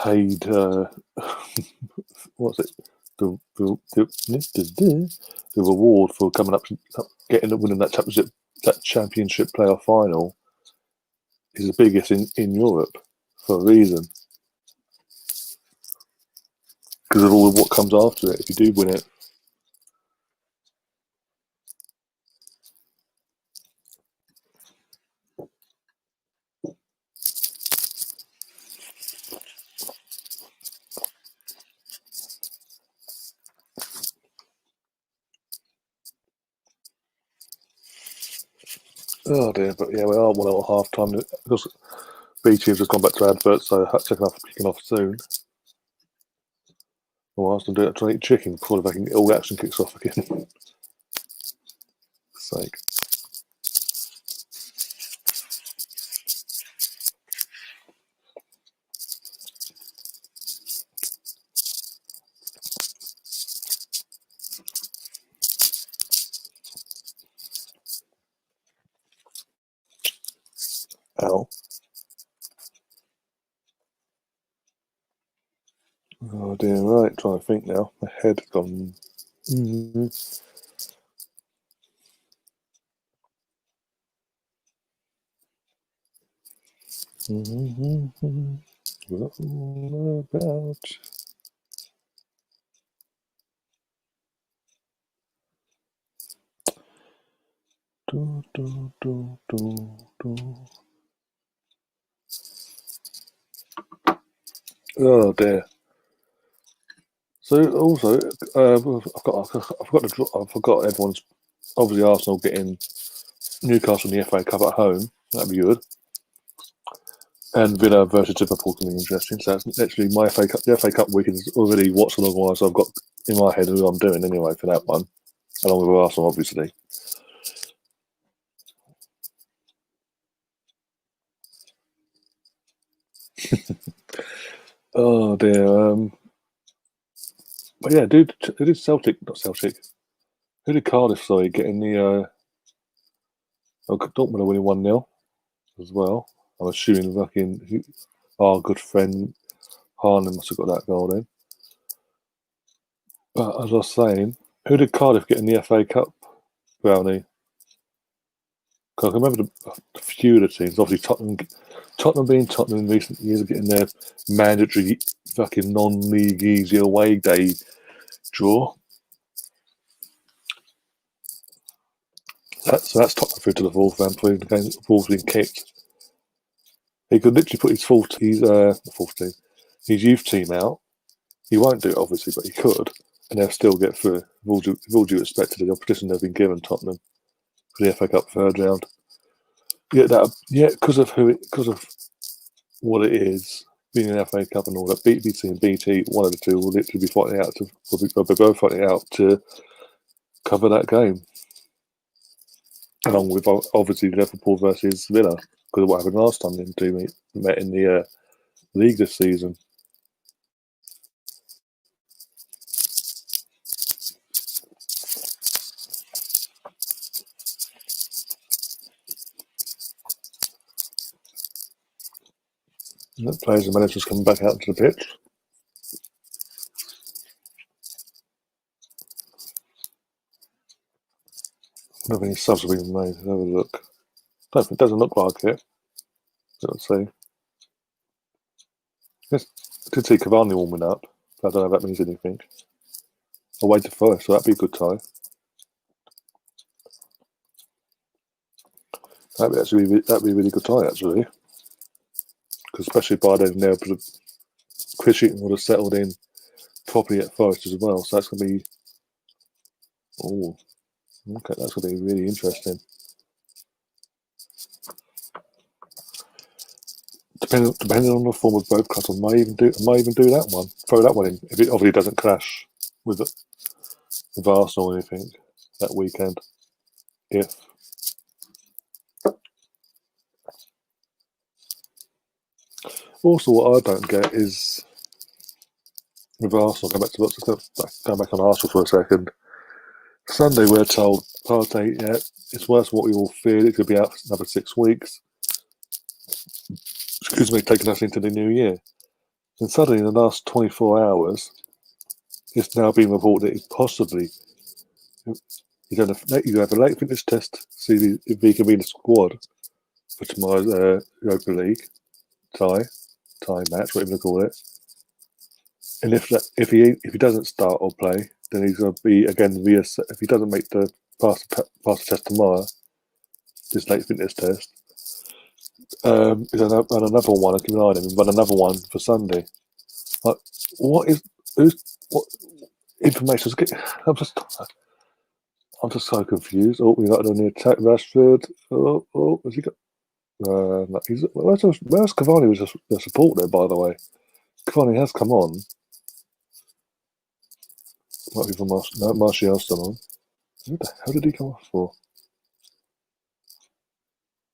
paid. What's it? The reward for coming up, winning that championship playoff final is the biggest in Europe for a reason. Because of all of what comes after it, if you do win it. Oh dear, but yeah, we are 1 hour half time because BT have just gone back to adverts, so second half kicking off soon. Well, I was going to do it to eat chicken before all the action kicks off again. Sake. Ow. Oh dear, right, trying to think now. My head's gone. Mm-hmm. Mm-hmm. What about? Oh dear. So also, I forgot everyone's obviously Arsenal getting Newcastle in the FA Cup at home. That'd be good. And Villa versus Liverpool can be interesting. So that's literally my the FA Cup week is already Watchalong wise. So I've got in my head who I'm doing anyway for that one, along with Arsenal, obviously. Oh dear. But yeah, dude, who did Celtic? Not Celtic. Who did Cardiff? Sorry, getting the Dortmund are winning 1-0 as well. I'm assuming our good friend Haaland must have got that goal in. But as I was saying, who did Cardiff get in the FA Cup, Brownie? Because I can remember a few of the teams. Obviously, Tottenham being Tottenham in recent years are getting their mandatory fucking non-league easy away day draw. So that's Tottenham through to the fourth round, playing the game. The fourth being kicked. He could literally put his youth team out. He won't do it, obviously, but he could, and they'll still get through. With all due respect to the opposition they've been given, Tottenham, for the FA Cup third round. Because of what it is, being an FA Cup and all that. BT and BT, one of the two will literally be fighting out be both fighting out to cover that game, along with obviously Liverpool versus Villa, because of what happened last time them two met in the league this season. Players and managers coming back out to the pitch. I don't think any subs have been made. Let's have a look. It doesn't look like it. Let's see. Yes, I did see Cavani warming up. I don't know if that means anything. I'll wait for it, so that'd be a good tie. That'd be a really good tie, actually. Because especially by then, Chris Hughton would have settled in properly at Forest as well. So that's going to be... Oh, okay, that's going to be really interesting. Depending on the form of both clubs, I might even do that one. Throw that one in if it obviously doesn't clash with Arsenal or anything that weekend. If also, what I don't get is with Arsenal. Going back on Arsenal for a second. Sunday, we're told Partey, it's worse than what we all feared. It could be out for another 6 weeks. Excuse me, taking us into the new year. And suddenly, in the last 24 hours, it's now been reported that possibly he's going to have a late fitness test, see if he can be in the squad for tomorrow's Europa League tie match, whatever you call it. And if he doesn't start or play, then he's going to be again reassessed. If he doesn't make the pass the test tomorrow, this late fitness test, and another one. I keep an eye on him and run another one for Sunday. Like, what information? I'm just so confused. Oh, we got on the attack, Rashford. Oh, has he got? No, where's Cavani was just the support there, by the way. Cavani has come on. Might be for Martial still on. Who the hell did he come off for?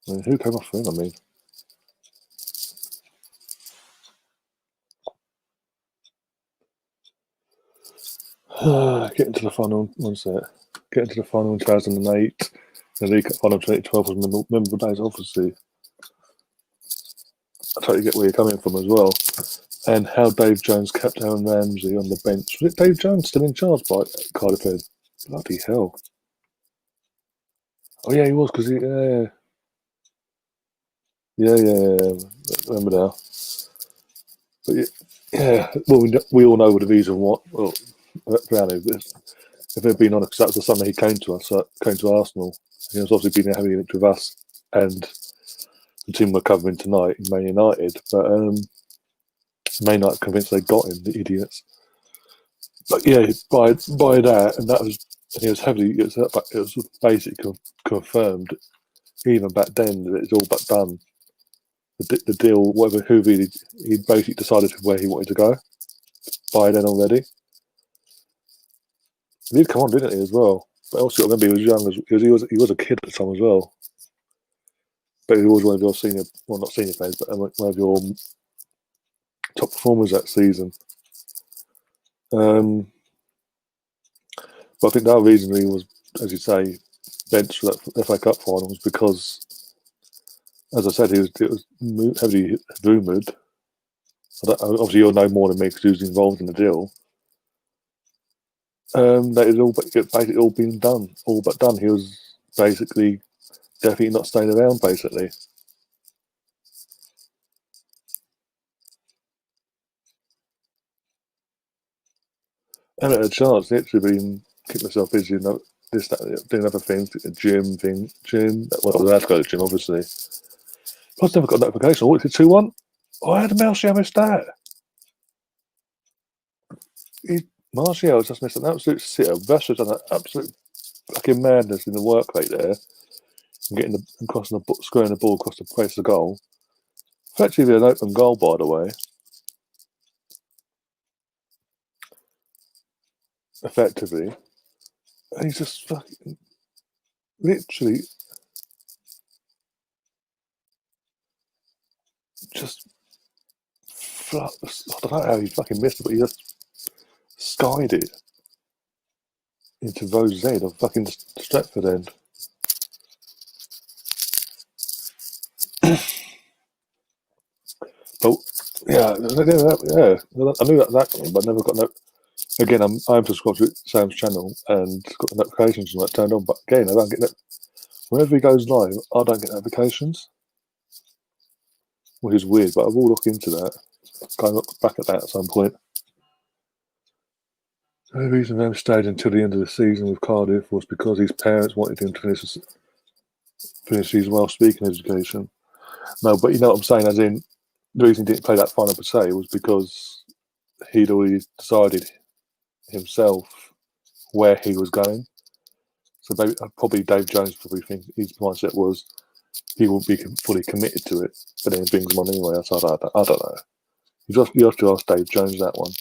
I mean, who came off for him? I mean, getting to the final. One sec. Getting to the final in 2008. The League Cup final 2012 was memorable days, obviously. I totally get where you're coming from as well. And how Dave Jones kept Aaron Ramsey on the bench. Was it Dave Jones still in charge by Cardiff Head? Bloody hell. Oh, yeah, he was, because he... Yeah. Remember now. But well, we all know the reason what. Well, Brownie, if they'd been honest, that was the summer he came to Arsenal. He was obviously been having it with us and the team we're covering tonight in Man United, but may not convinced they got him, the idiots. But yeah, by that, and that was, and it was basically confirmed even back then that it's all but done. The deal, he basically decided where he wanted to go by then already. He did come on, didn't he, as well? But also, I remember he was young, he was a kid at the time as well. But he was one of your not senior players, but one of your top performers that season. But I think that reason he was, as you say, bench for that FA Cup final was because, as I said, it was heavily rumoured. Obviously, you'll know more than me because he was involved in the deal. That is basically all been done, all but done. He was basically definitely not staying around, basically. I haven't had a chance. Literally been keeping myself busy and this, that, doing other things, gym. Well, I have to go to the gym, obviously. Plus, never got a notification. What is it, 2-1? Oh, I had a Martial missed that. Martial has just missed an absolute sitter. Rashford's done an absolute fucking madness in the work rate there. And getting and crossing squaring the ball across the place of the goal. Effectively an open goal, by the way. Effectively. And he's just fucking literally just I don't know how he fucking missed it, but he just skied it into Rose Z of fucking Stretford end. But yeah, I knew that coming, but I never got no. Again, I'm subscribed to Sam's channel and got the notifications and that turned on. But again, I don't get that. Whenever he goes live, I don't get notifications, which is weird. But I will look into that. Go back at that at some point. The only reason Ram stayed until the end of the season with Cardiff was because his parents wanted him to finish his well-speaking education. No, but you know what I'm saying, as in, the reason he didn't play that final per se was because he'd already decided himself where he was going. So probably Dave Jones probably thinks his mindset was he won't be fully committed to it, but then he brings him on anyway. So I don't know. You have to ask Dave Jones that one.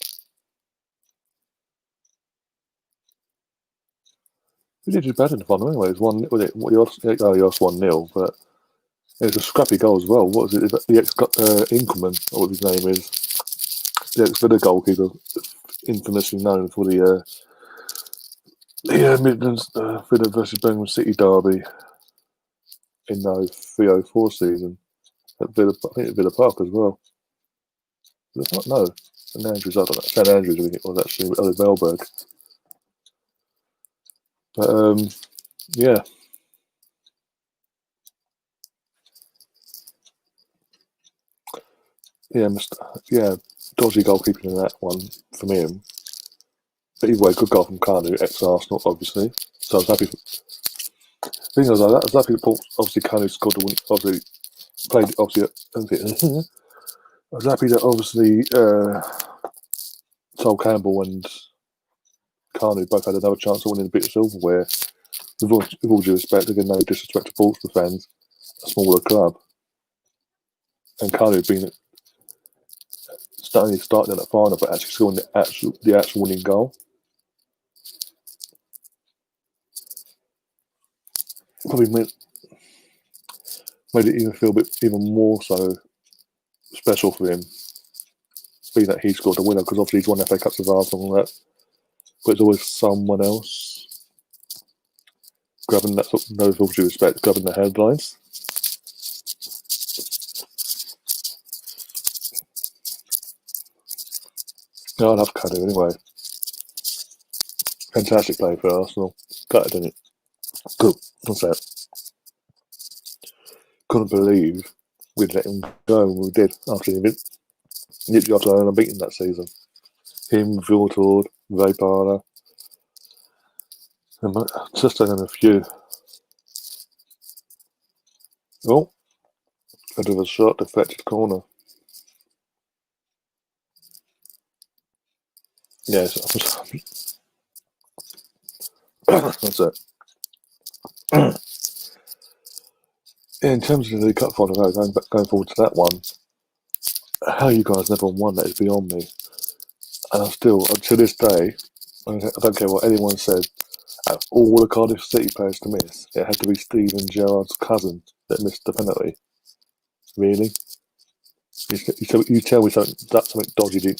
He did better in the final anyway. He lost 1-0, but it was a scrappy goal as well. What was it? The Inkelman, or what his name is, the ex-Villa goalkeeper, infamously known for the Midlands Villa versus Birmingham City derby in the 3-04 season at Villa. I think at Villa Park as well. No, St Andrews. I don't know. St Andrews, I think it was actually other Melbourne. But yeah. Yeah, dodgy goalkeeping in that one from him. But either way, good goal from Kanu, ex-Arsenal, obviously. So I was happy. The thing was, I was happy that obviously Kanu scored the win. Obviously, played obviously. I was happy that obviously Sol Campbell and Kanu both had another chance of winning a bit of silverware. With all due respect, again, no disrespect to Portsmouth fans, a smaller club. And Kanu being starting at the final, but actually scoring the actual winning goal. Probably made it even feel a bit even more so special for him, being that he scored the winner, because obviously he's won FA Cups with Arsenal and that. But it's always someone else grabbing that, no with all due respect, grabbing the headlines. No, I love Kanu anyway. Fantastic play for Arsenal. Got it, didn't it? Good. What's that? Couldn't believe we'd let him go when we did after him. Literally after an unbeaten that season. Him, Viltord, Ray Barner, and just to name a few. Oh, a bit of a shot, deflected corner. Yes, that's it. In terms of the cup final, going forward to that one, how you guys never won that is beyond me. And I still, to this day, I don't care what anyone says, out of all the Cardiff City players to miss, it had to be Steven Gerrard's cousin that missed the penalty. Really? You tell me something dodgy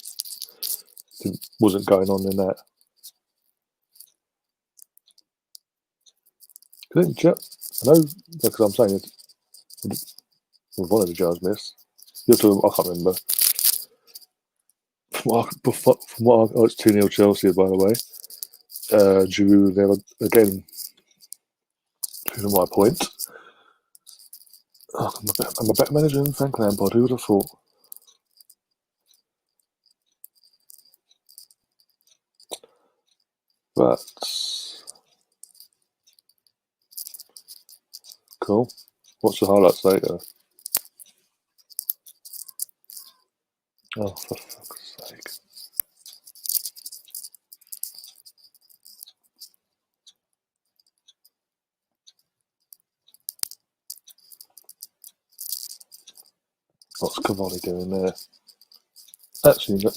wasn't going on in that. I know because I'm saying it. One of the jars missed. The other, I can't remember. From what it's 2-0 Chelsea, by the way. Giroud there again, proving my point. Oh, I'm a better manager than Frank Lampard. Who would have thought? But cool. Watch the highlights later. Oh, for fuck's sake. What's Cavani doing there? Actually, I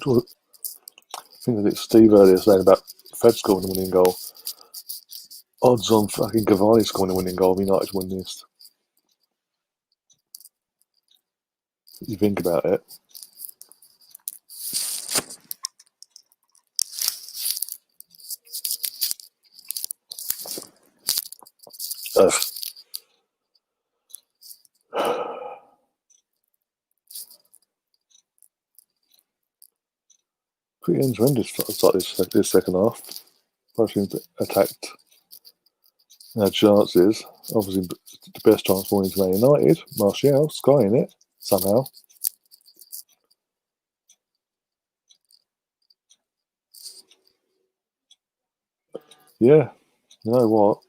think that it's Steve earlier saying about Fred scoring the winning goal. Odds on fucking Cavani scoring the winning goal. United win this. You think about it. Ugh. Pretty horrendous start this second half. Both teams attacked their chances. Obviously, the best chance for is Man United. Martial skying it somehow. Yeah, you know what?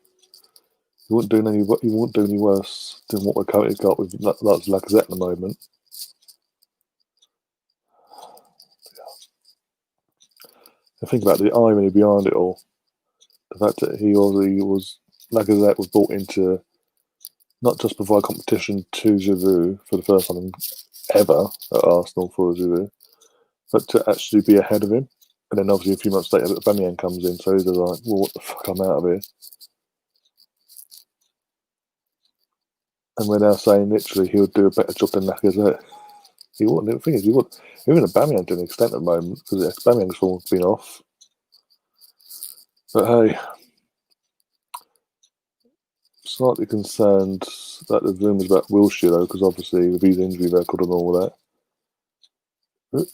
You wouldn't do any worse than what we're currently got with Lacazette at the moment. I think about the irony behind it all. The fact that Lacazette was brought in to not just provide competition to Giroud for the first time ever at Arsenal for Giroud, but to actually be ahead of him. And then obviously a few months later, Aubameyang comes in, so they're like, well, what the fuck, I'm out of here. And we're now saying literally he would do a better job than Lacazette. He wouldn't. The thing is, he would. Even Aubameyang to an extent at the moment, because Aubameyang's form's been off. But hey, slightly concerned that the rumours about Wilshere, though, because obviously with his injury record and all that,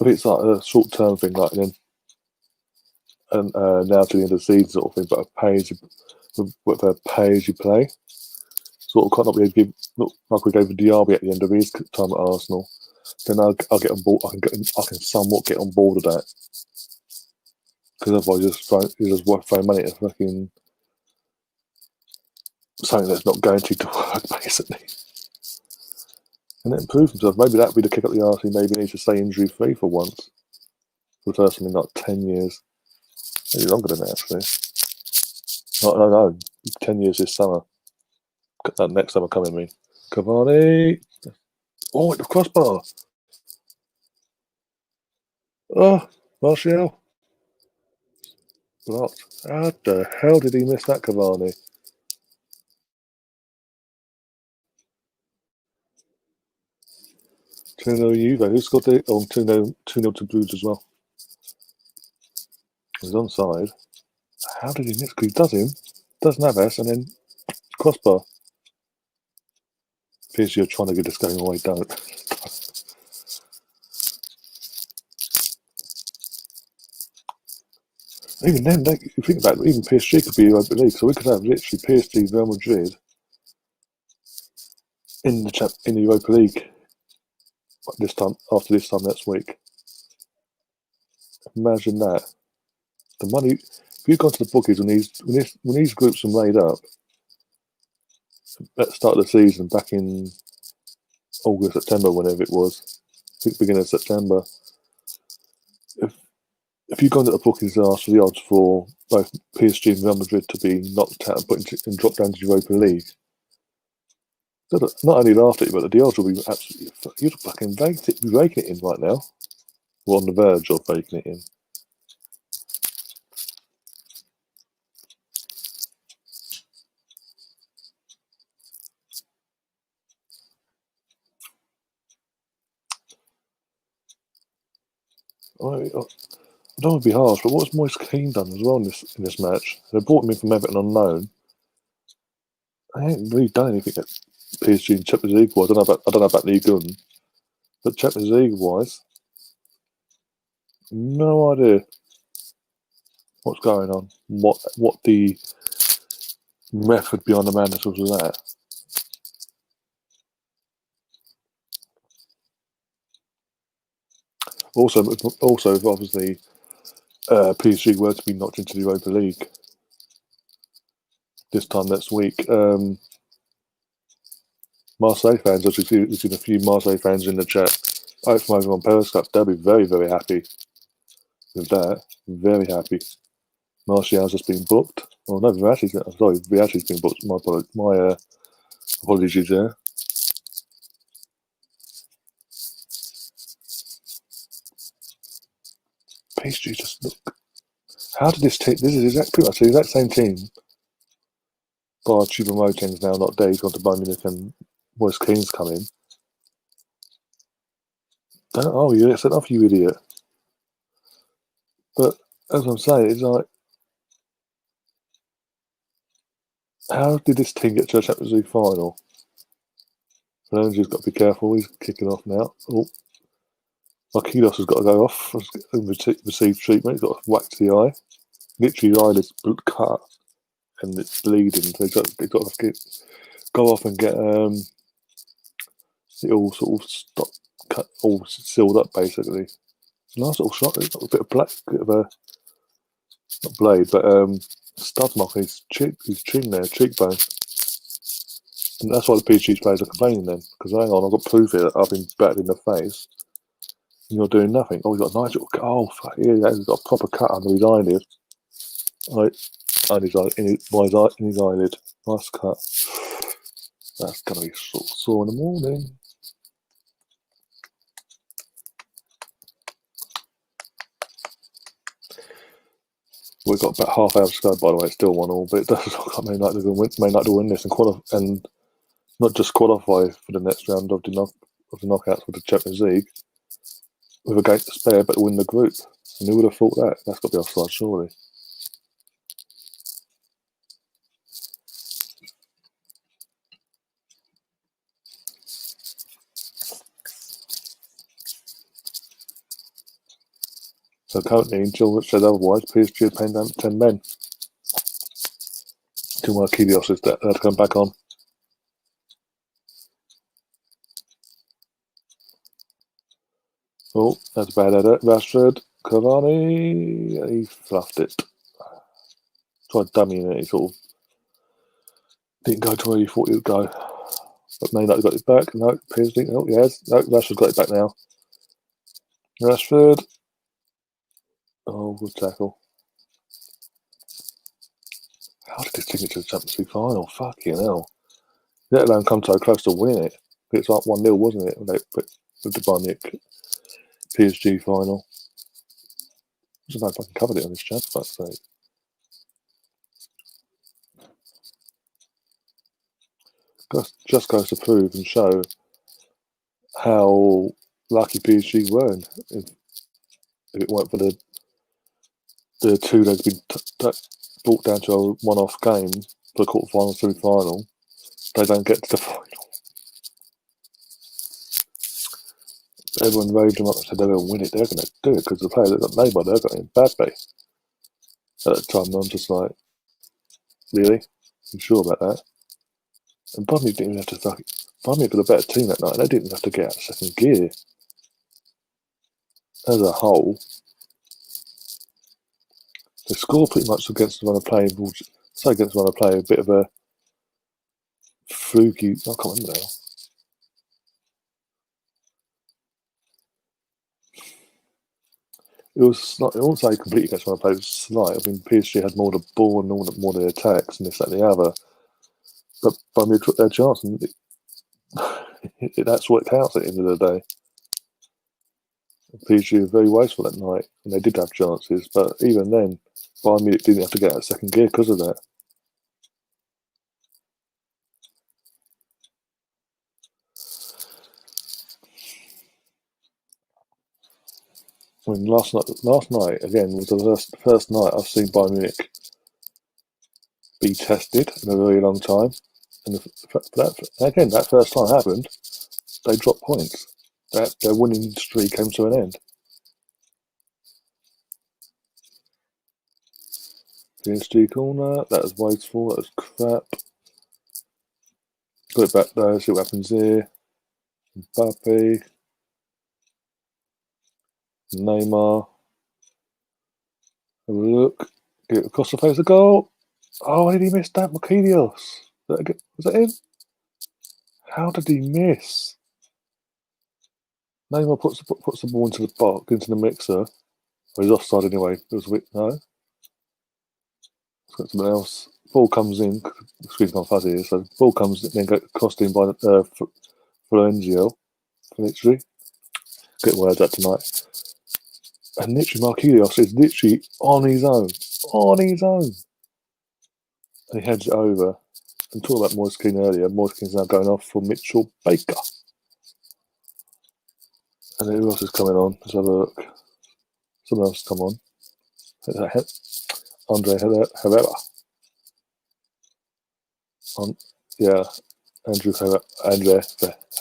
if it's like a short-term thing, like then and now to the end of the season sort of thing, but a pay as you play, sort of can't be able to give, look like we gave Diaby at the end of his time at Arsenal. Then I'll get on board. I can somewhat get on board with that, because otherwise you just worth throwing money at fucking something that's not guaranteed to work, basically. And then prove himself. Maybe that'd be the kick up the arse. He maybe needs to stay injury free for once, for the first time in like 10 years. Maybe longer than that, actually. No, 10 years this summer. That next summer coming, me. Cavani. Oh, the crossbar. Oh, Martial. Blocked. How the hell did he miss that, Cavani? 2-0 Juve. Who scored the 2-0 to Blues as well? He's onside. How did he miss? Because he does Navas, and then crossbar. PSG are trying to get this going away, don't. Even then, if you think about it, even PSG could be Europa League, so we could have literally PSG, Real Madrid in the Europa League this time after this time next week. Imagine that. The money. If you've gone to the bookies when these groups are made up at the start of the season, back in August, September, whenever it was, I think beginning of September. If you've gone to the bookies and asked for the odds for both PSG and Real Madrid to be knocked out and put and drop down to Europa League, not only laughed at you, but the odds will be absolutely. You'd fucking raking it in right now. We're on the verge of raking it in. I don't want to be harsh, but what's Moise Kean done as well in this match? They brought him in from Everton on loan, I ain't really done anything at PSG in Champions League wise. I don't know about League One, but Champions League wise, no idea what's going on. What the method behind the madness was that. Also, if obviously PSG were to be knocked into the Europa League this time next week, Marseille fans, as we've seen a few Marseille fans in the chat, out from over on Periscope, they'll be very, very happy with that. Very happy. Martial's just been booked. Oh no, Verratti's been booked. My apologies there. PSG just look. How did this team? This is pretty much the exact same team. Bar Choupo-Moting's now not there. He's gone to Bayern Munich and Moise Kean's come in. Oh, you sent off, you idiot. But as I'm saying, it's like, how did this team get to a Champions League final? Fernandez got to be careful. He's kicking off now. Oh, Marquinhos has got to go off and receive treatment. He's got whacked to the eye. Literally, his eye is cut and it's bleeding. So he's got to go off and get it all sort of cut, all sealed up basically. Nice little shot. He's got a bit of bit of a not blade, but stud mark on his chin there, cheekbone. And that's why the PSG players are complaining then, because hang on, I've got proof here that I've been battered in the face. And you're doing nothing. Oh, he's got a nice little cut. Oh, fuck, yeah, he's got a proper cut under his eyelid. In his eyelid. Nice cut. That's going to be sore in the morning. We've got about half hour to go, by the way. It's still 1-1, but it does look like Man United to win this and not just qualify for the next round of the knockouts for the Champions League with a game to spare, but win the group. And who would have thought that? That's got to be offside, surely. So currently, until it said otherwise, PSG are paying down to 10 men. Two more Marquinhos is there to come back on. Oh, that's a bad edit. Rashford, Cavani, he fluffed it. Tried dummying it, he sort of didn't go to where you thought he would go. But Man United got it back. No, PSG, oh, yes. No, Rashford's got it back now. Rashford. Oh, good tackle. How did this take it to the Champions League final? Fucking hell. Let alone come so close to winning it. It's like 1-0, wasn't it? With the Bayern Munich PSG final. I don't know if I can cover it on this chat, but just goes to prove and show how lucky PSG were. If it weren't for the two that's been brought down to a one-off game for the quarter-final, semi-final, they don't get to the final. Everyone raved them up and said they're going to win it. They're going to do it because the players that got named by they're going in bad pay. At the time, I'm just like, really? You sure about that? And Bayern didn't even have to fuck. Bayern got a better team that night. They didn't have to get out of second gear. As a whole, they score pretty much against one of playing. Say against one of play a bit of a fluky. I can't remember now. It was not. I won't say completely against one of play. It was slight. I mean, PSG had more the ball and more the attacks and this, that, and the other. But Bayern took their chance, and that's what counts at the end of the day. PSG were very wasteful that night, and they did have chances. But even then, Bayern Munich didn't have to get out of second gear because of that. I mean, last night again was the first night I've seen Bayern Munich be tested in a very long time. And that first time happened, they dropped points. Their winning streak came to an end. PSG corner, that was wasteful, that was crap. Put it back there, see what happens here. Mbappe. Neymar. Have a look. Get across the face of goal. Oh, did he miss that? Marquinhos. Was that in? How did he miss? Neymar puts the ball into the box, into the mixer. Oh, he's offside anyway. It was no. Let's got something else. Ball comes in. The screen's gone fuzzy here, so ball comes in, then get crossed in by Florencio. Literally. Get words out tonight. And literally Marquinhos is literally on his own. On his own. And he heads it over. And talking about Moise Kean earlier, Moise Kean's now going off for Mitchell Baker. And then who else is coming on? Let's have a look. Someone else come on. Andre Herrera. Yeah, Andre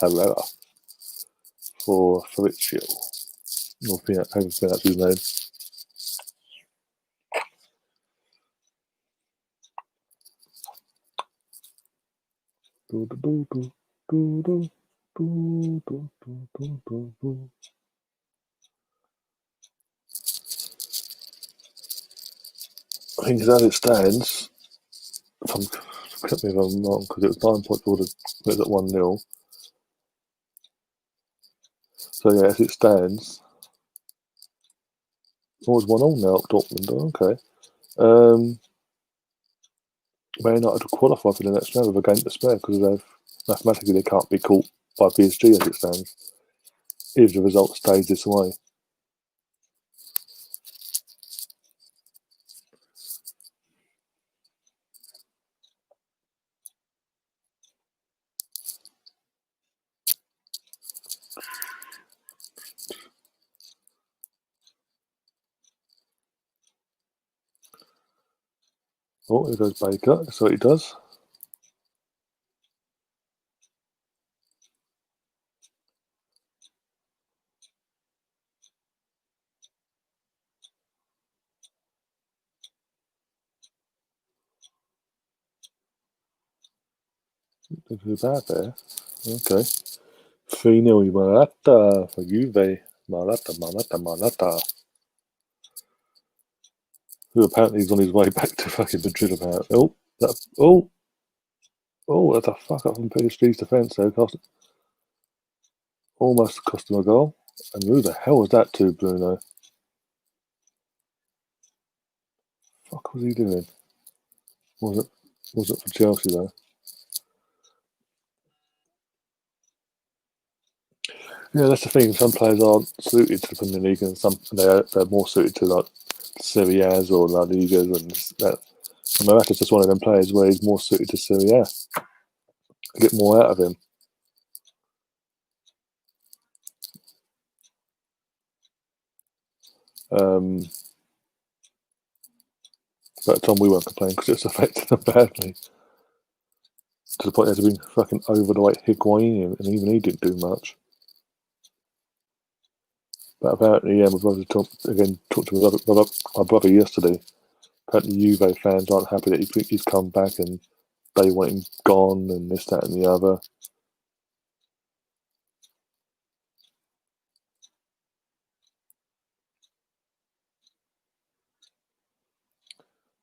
Herrera for Fabrizio. I haven't pronounced his name. I think as it stands, correct me if I'm wrong, because it was 9 points ordered, it was at 1-0. So yeah, as it stands, it's 1-1 now at Dortmund. Okay. Man United will qualify for the next round with a game to spare because mathematically they can't be caught by PSG as it stands, if the result stays this way. Oh, here goes Baker. That's what he does. Who's that there? Okay. 3-0 Morata for Juve. Morata. Who apparently is on his way back to fucking Madrid apparently. That's a fuck up from PSG's defence there. Almost cost him a goal. And who the hell was that to, Bruno? Fuck was he doing? Was it for Chelsea though? Yeah, that's the thing. Some players aren't suited to the Premier League, and some they're more suited to like Serie A's or La Ligas, and that. And Morata's just one of them players where he's more suited to Serie A. Get more out of him. But at the time we weren't complaining because it was affecting them badly. To the point they had to be fucking over the weight Higuain, and even he didn't do much. But apparently, yeah, my brother talked to my brother yesterday. Apparently, Juve fans aren't happy that he's come back and they want him gone and this, that, and the other.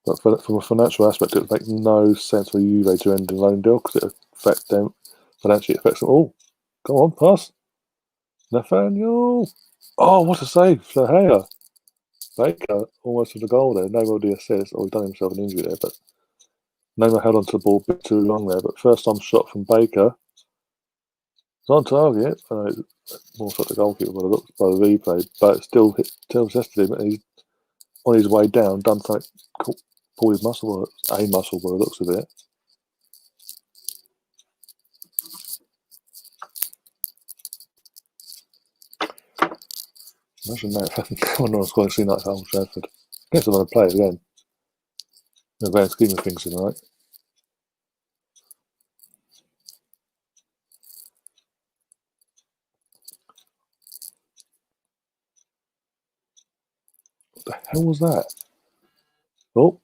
But from a financial aspect, it would make no sense for Juve to end a loan deal because it affects them financially. It affects them all. Go on, pass. Nathaniel. Oh, what a save for Haya. Baker almost with a goal there. No the assist. He's done himself an injury there, but Neymar held onto the ball a bit too long there. But first time shot from Baker. It's on target. More shot the goalkeeper by the replay, but it still tested him. And he's on his way down, done something, pulled his muscle, a muscle by the looks of it. Imagine that. I wonder what's going to see like Old Trafford. Guess I'm going to play again. In the grand scheme of things tonight. the hell was that? Oh,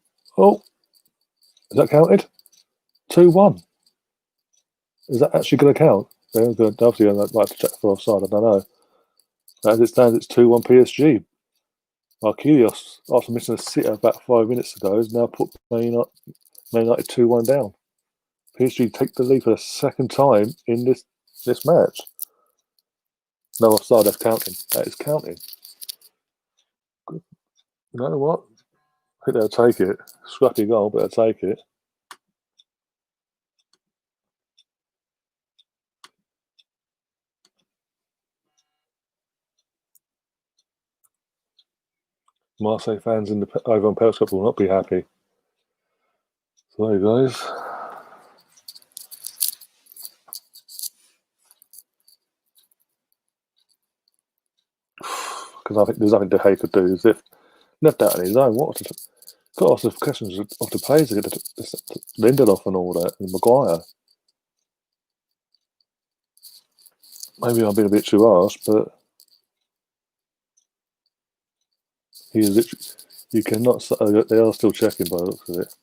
is that counted? 2-1. Is that actually going to count? They're going to obviously like to check for offside. I don't know. As it stands, it's 2-1 PSG. Marquinhos, after missing a sitter about 5 minutes ago, has now put Man United 2-1 down. PSG take the lead for the second time in this match. No offside, that's counting. That is counting. You know what? I think they'll take it. Scrappy goal, but they'll take it. Marseille fans over on Periscope will not be happy. So there you guys. Because I think there's nothing De Gea could do. Is if left out on his own, got to ask the questions of the players to get Lindelof and all that, and Maguire. Maybe I've been a bit too harsh, but he is literally. You cannot. They are still checking by the looks of it.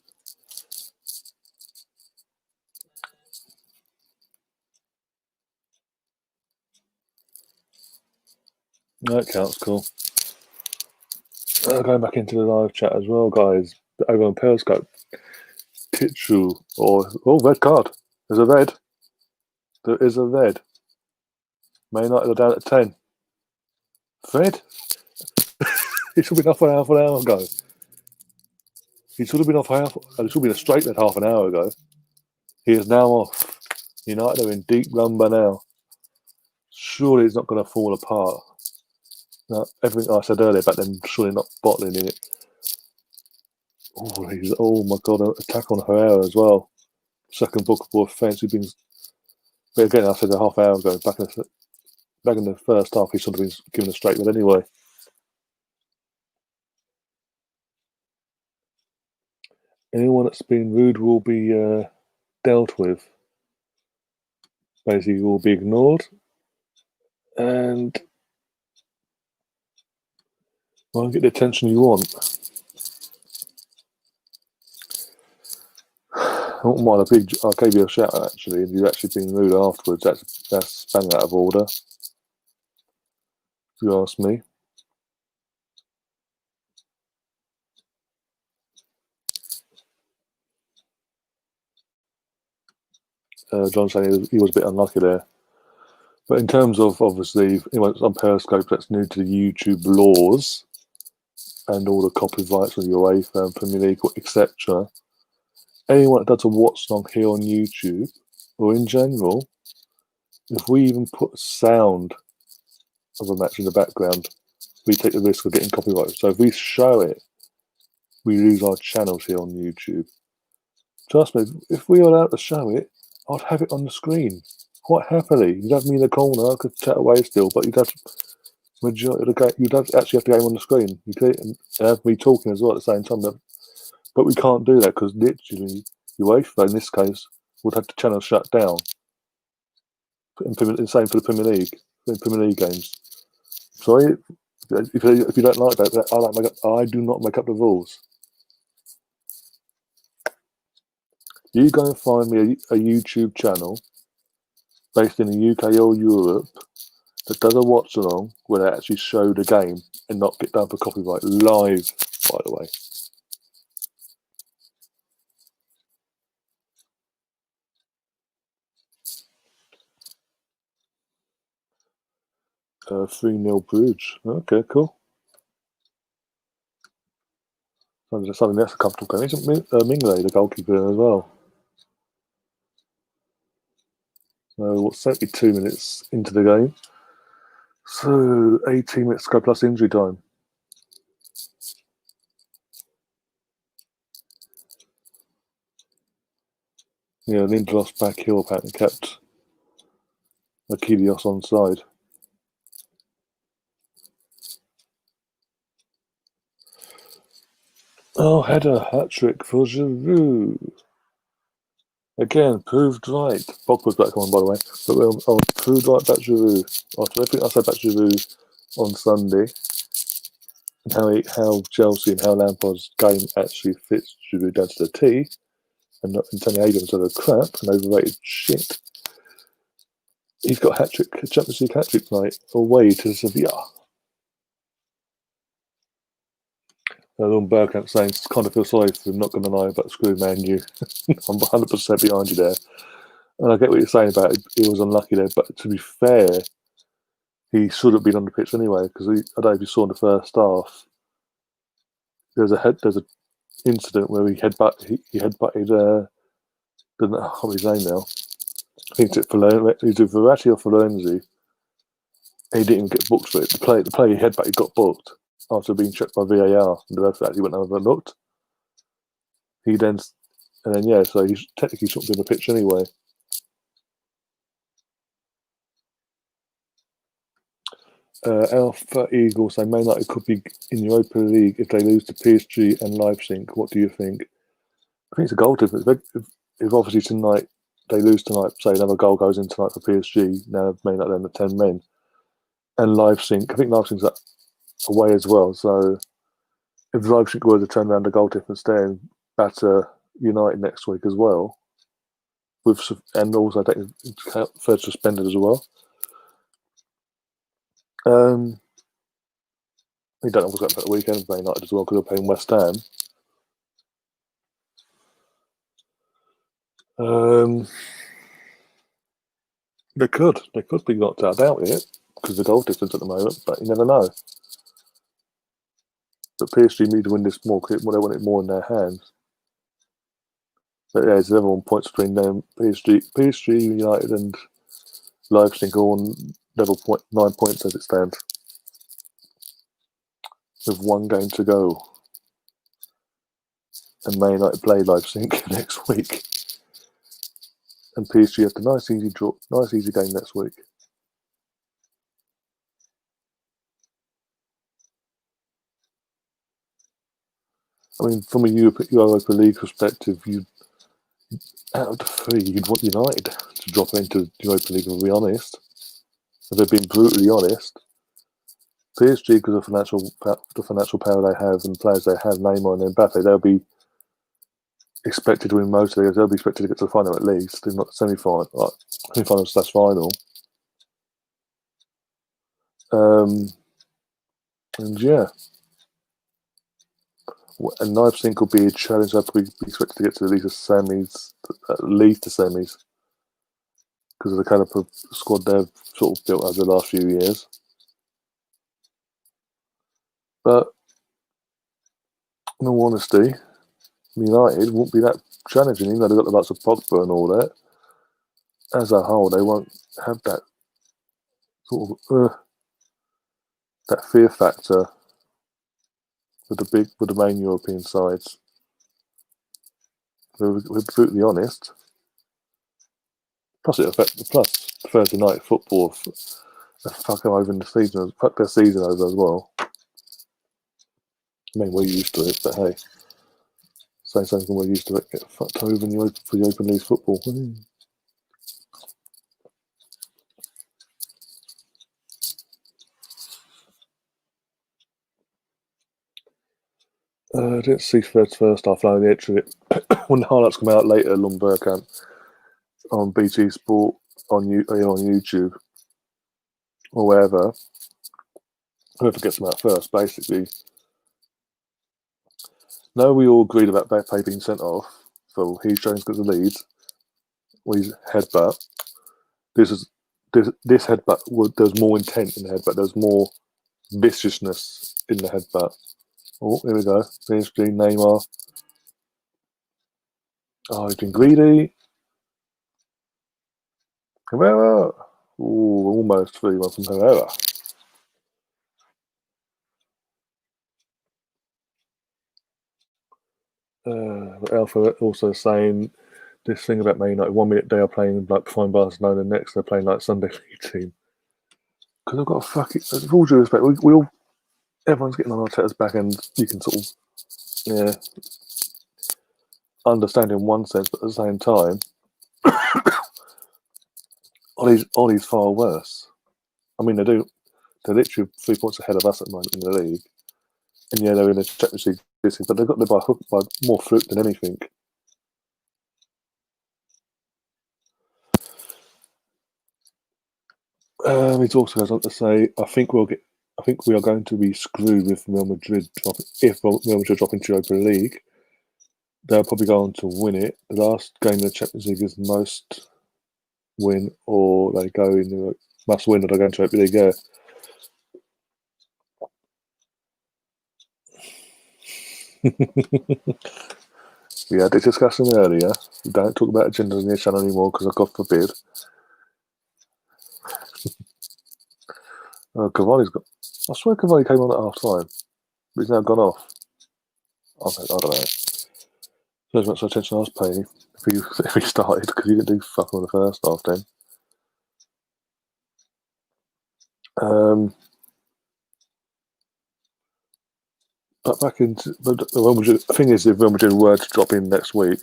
That counts, cool. Going back into the live chat as well, guys. Over on Periscope. Tichu, red card. There's a red. There is a red. Man United are down at 10. Fred? He should have been off half an hour ago. He should have been off it should have been a straight red half an hour ago. He is now off. United are in deep rumba now. Surely it's not going to fall apart. Now, everything I said earlier about them surely not bottling in it. Oh my god, an attack on Herrera as well. Second bookable offence. But again, I said a half hour ago, back in the first half, he should have been given a straight red anyway. Anyone that's been rude will be dealt with. Basically, will be ignored. And won't get the attention you want. I wouldn't mind I gave you a shout out actually, and you've actually been rude afterwards. That's bang out of order, if you ask me. John saying he was a bit unlucky there. But in terms of, obviously, it's on Periscope, that's new to the YouTube laws and all the copyrights of UEFA and Premier League, etc. Anyone that does a watch-along here on YouTube, or in general, if we even put sound of a match in the background, we take the risk of getting copyrighted. So if we show it, we lose our channels here on YouTube. Trust me, if we were allowed to show it, I'd have it on the screen quite happily. You'd have me in the corner, I could chat away still, but you'd have majority of the game. You'd actually have the game on the screen. You could have me talking as well at the same time. But we can't do that because literally, UEFA in this case would have the channel shut down. The same for the Premier League, the Premier League games. Sorry, if you don't like that, I do not make up the rules. You go and find me a YouTube channel based in the UK or Europe that does a watch along where they actually show the game and not get done for copyright live, by the way. 3-0 Bruges. Okay, cool. Something that's a comfortable game. Isn't Minglet the goalkeeper as well? So, 72 minutes into the game. So, 18 minutes to go plus injury time. Yeah, Lindelof back heel apparently kept Marquinhos on side. Oh, header hat-trick for Giroud. Again, proved right. Pogba's back on, by the way. But proved right back Giroud. After everything I said about Giroud on Sunday, how Chelsea and how Lampard's game actually fits Giroud down to the T, and Tony Abrams are a crap and overrated shit. He's got a hat-trick, a Champions League hat-trick tonight, away to Sevilla. Long Bergkamp saying, kind of feel sorry for him, not going to lie, but screw Man U. I'm 100% behind you there. And I get what you're saying about it. He was unlucky there, but to be fair, he should have been on the pitch anyway, because I don't know if you saw in the first half, there's an incident where he headbutted, I can't remember his name now. I think it's Verratti or Florenzi. He didn't even get booked for it. The play he headbutted got booked after being checked by VAR, and the ref actually went over and looked. So he technically shouldn't be on the pitch anyway. Alpha Eagle saying Man United could be in Europa League if they lose to PSG and Leipzig. What do you think? I think it's a goal difference. If obviously tonight they lose tonight, say another goal goes in tonight for PSG, now Man United down to 10 men, and Leipzig, I think Leipzig's away as well. So if Leipzig were to turn around the goal difference there and batter United next week as well, and also take third suspended as well. We don't know what's going to happen at the weekend for Man United as well because they're playing West Ham. They could be knocked out. I doubt it because of the goal difference at the moment, but you never know. But PSG need to win this more. They want it more in their hands. But yeah, it's 11 points between them. PSG, United, and Leipzig all on level 9 points as it stands, with one game to go. And Man United play Leipzig next week, and PSG have the nice easy game next week. I mean, from a Europa League perspective, out of the three, you'd want United to drop into the Europa League, to be honest. If they've been brutally honest, PSG, because of the financial power they have and players they have, Neymar and Mbappe, they'll be expected to win most of these. They'll be expected to get to the final at least, if not the semi-final, semi-final/final. And yeah. And Leipzig could be a challenge. I'd be expected to get to at least the semis, because of the kind of squad they've sort of built over the last few years. But in all honesty, United won't be that challenging, even though they've got the likes of Pogba and all that. As a whole, they won't have that sort of that fear factor with the main European sides. We're brutally honest. Plus Thursday night football. Fuck them over in the season. Fuck their season over as well. I mean, we're used to it, but hey, say something we're used to it. Get fucked over for the Open League football. I didn't see first half line the entry. When the highlights come out later, Long Bergkamp on BT Sport on YouTube or wherever, whoever gets them out first, basically. No, we all agreed about Mbappe being sent off, so Heath Jones got the lead. His headbutt. This headbutt. There's more intent in the headbutt. There's more viciousness in the headbutt. Oh, here we go. PSG, Neymar. Oh, he's been greedy. Herrera. Ooh, almost 3-1 from Herrera. Alpha also saying this thing about Man United. 1 minute they are playing like behind Barcelona, next they're playing like Sunday League team. Because I've got a fucking. With all due respect, everyone's getting on Arteta's back, and you can sort of understand in one sense, but at the same time, Ollie's far worse. I mean, they're literally 3 points ahead of us at the moment in the league. And yeah, they're in the Champions League this thing, but they got there by hook, by more fluke than anything. It also goes on to say, I think we are going to be screwed with Real Madrid if Real Madrid drop into Europa League. They'll probably go on to win it. The last game in the Champions League is must win, or they go in the must win, or they go into Europa League. Yeah. We had this discussion earlier. We don't talk about agenda in this channel anymore because, God forbid, Cavani's got. I swear Cavani came on at half time, but he's now gone off. I don't know. So as much attention I was paying if he started because he didn't do fuck all the first half then. But back into the Real Madrid, the thing is, if Real Madrid were to drop in next week,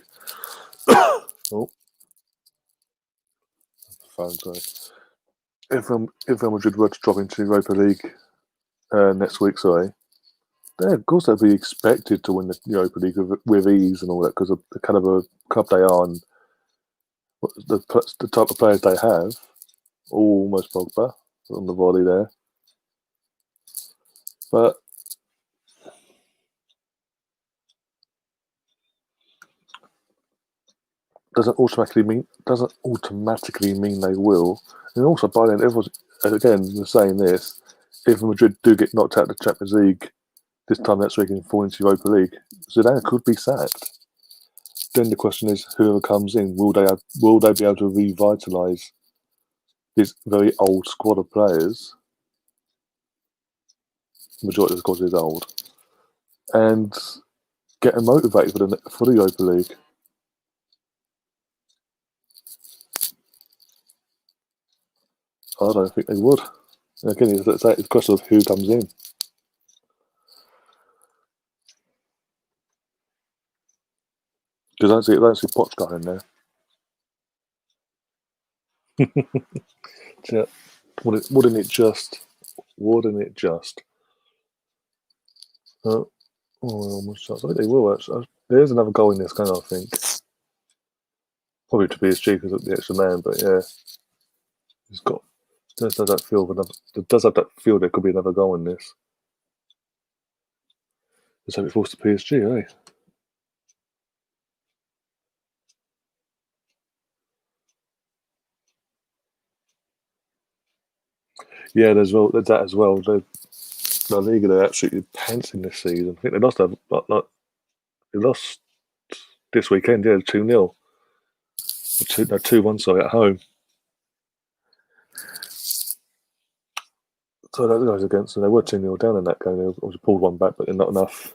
oh, phone, sorry. If Real Madrid were to drop into Europa League next week, sorry, then of course they'd be expected to win the Europa League with ease and all that because of the kind of a club they are and the type of players they have. Almost Pogba on the volley there, but doesn't automatically mean they will. And also by then, everyone's again saying this: if Madrid do get knocked out of the Champions League this time next week and fall into Europa League, Zidane could be sacked. Then the question is, whoever comes in, will they be able to revitalise this very old squad of players? The majority of the squad is old, and get them motivated for the Europa League. I don't think they would. Again, it's a question of who comes in. Because I don't see Poch got in there. Yeah. Wouldn't it just? Wouldn't it just? Almost shots. I think they will actually. There is another goal in this game, I think. Probably to PSG because of the extra man, but yeah, he's got. Does have that feel? Does have that feel there could be another goal in this. Let's hope it falls to PSG, eh? Yeah, there's that as well. La Liga, they're absolutely pantsing this season. I think they lost. They lost this weekend. Yeah, 2-0. 2-1. Sorry, at home. So that goes against them. They were 2-0 down in that game. They obviously pulled one back, but they're not enough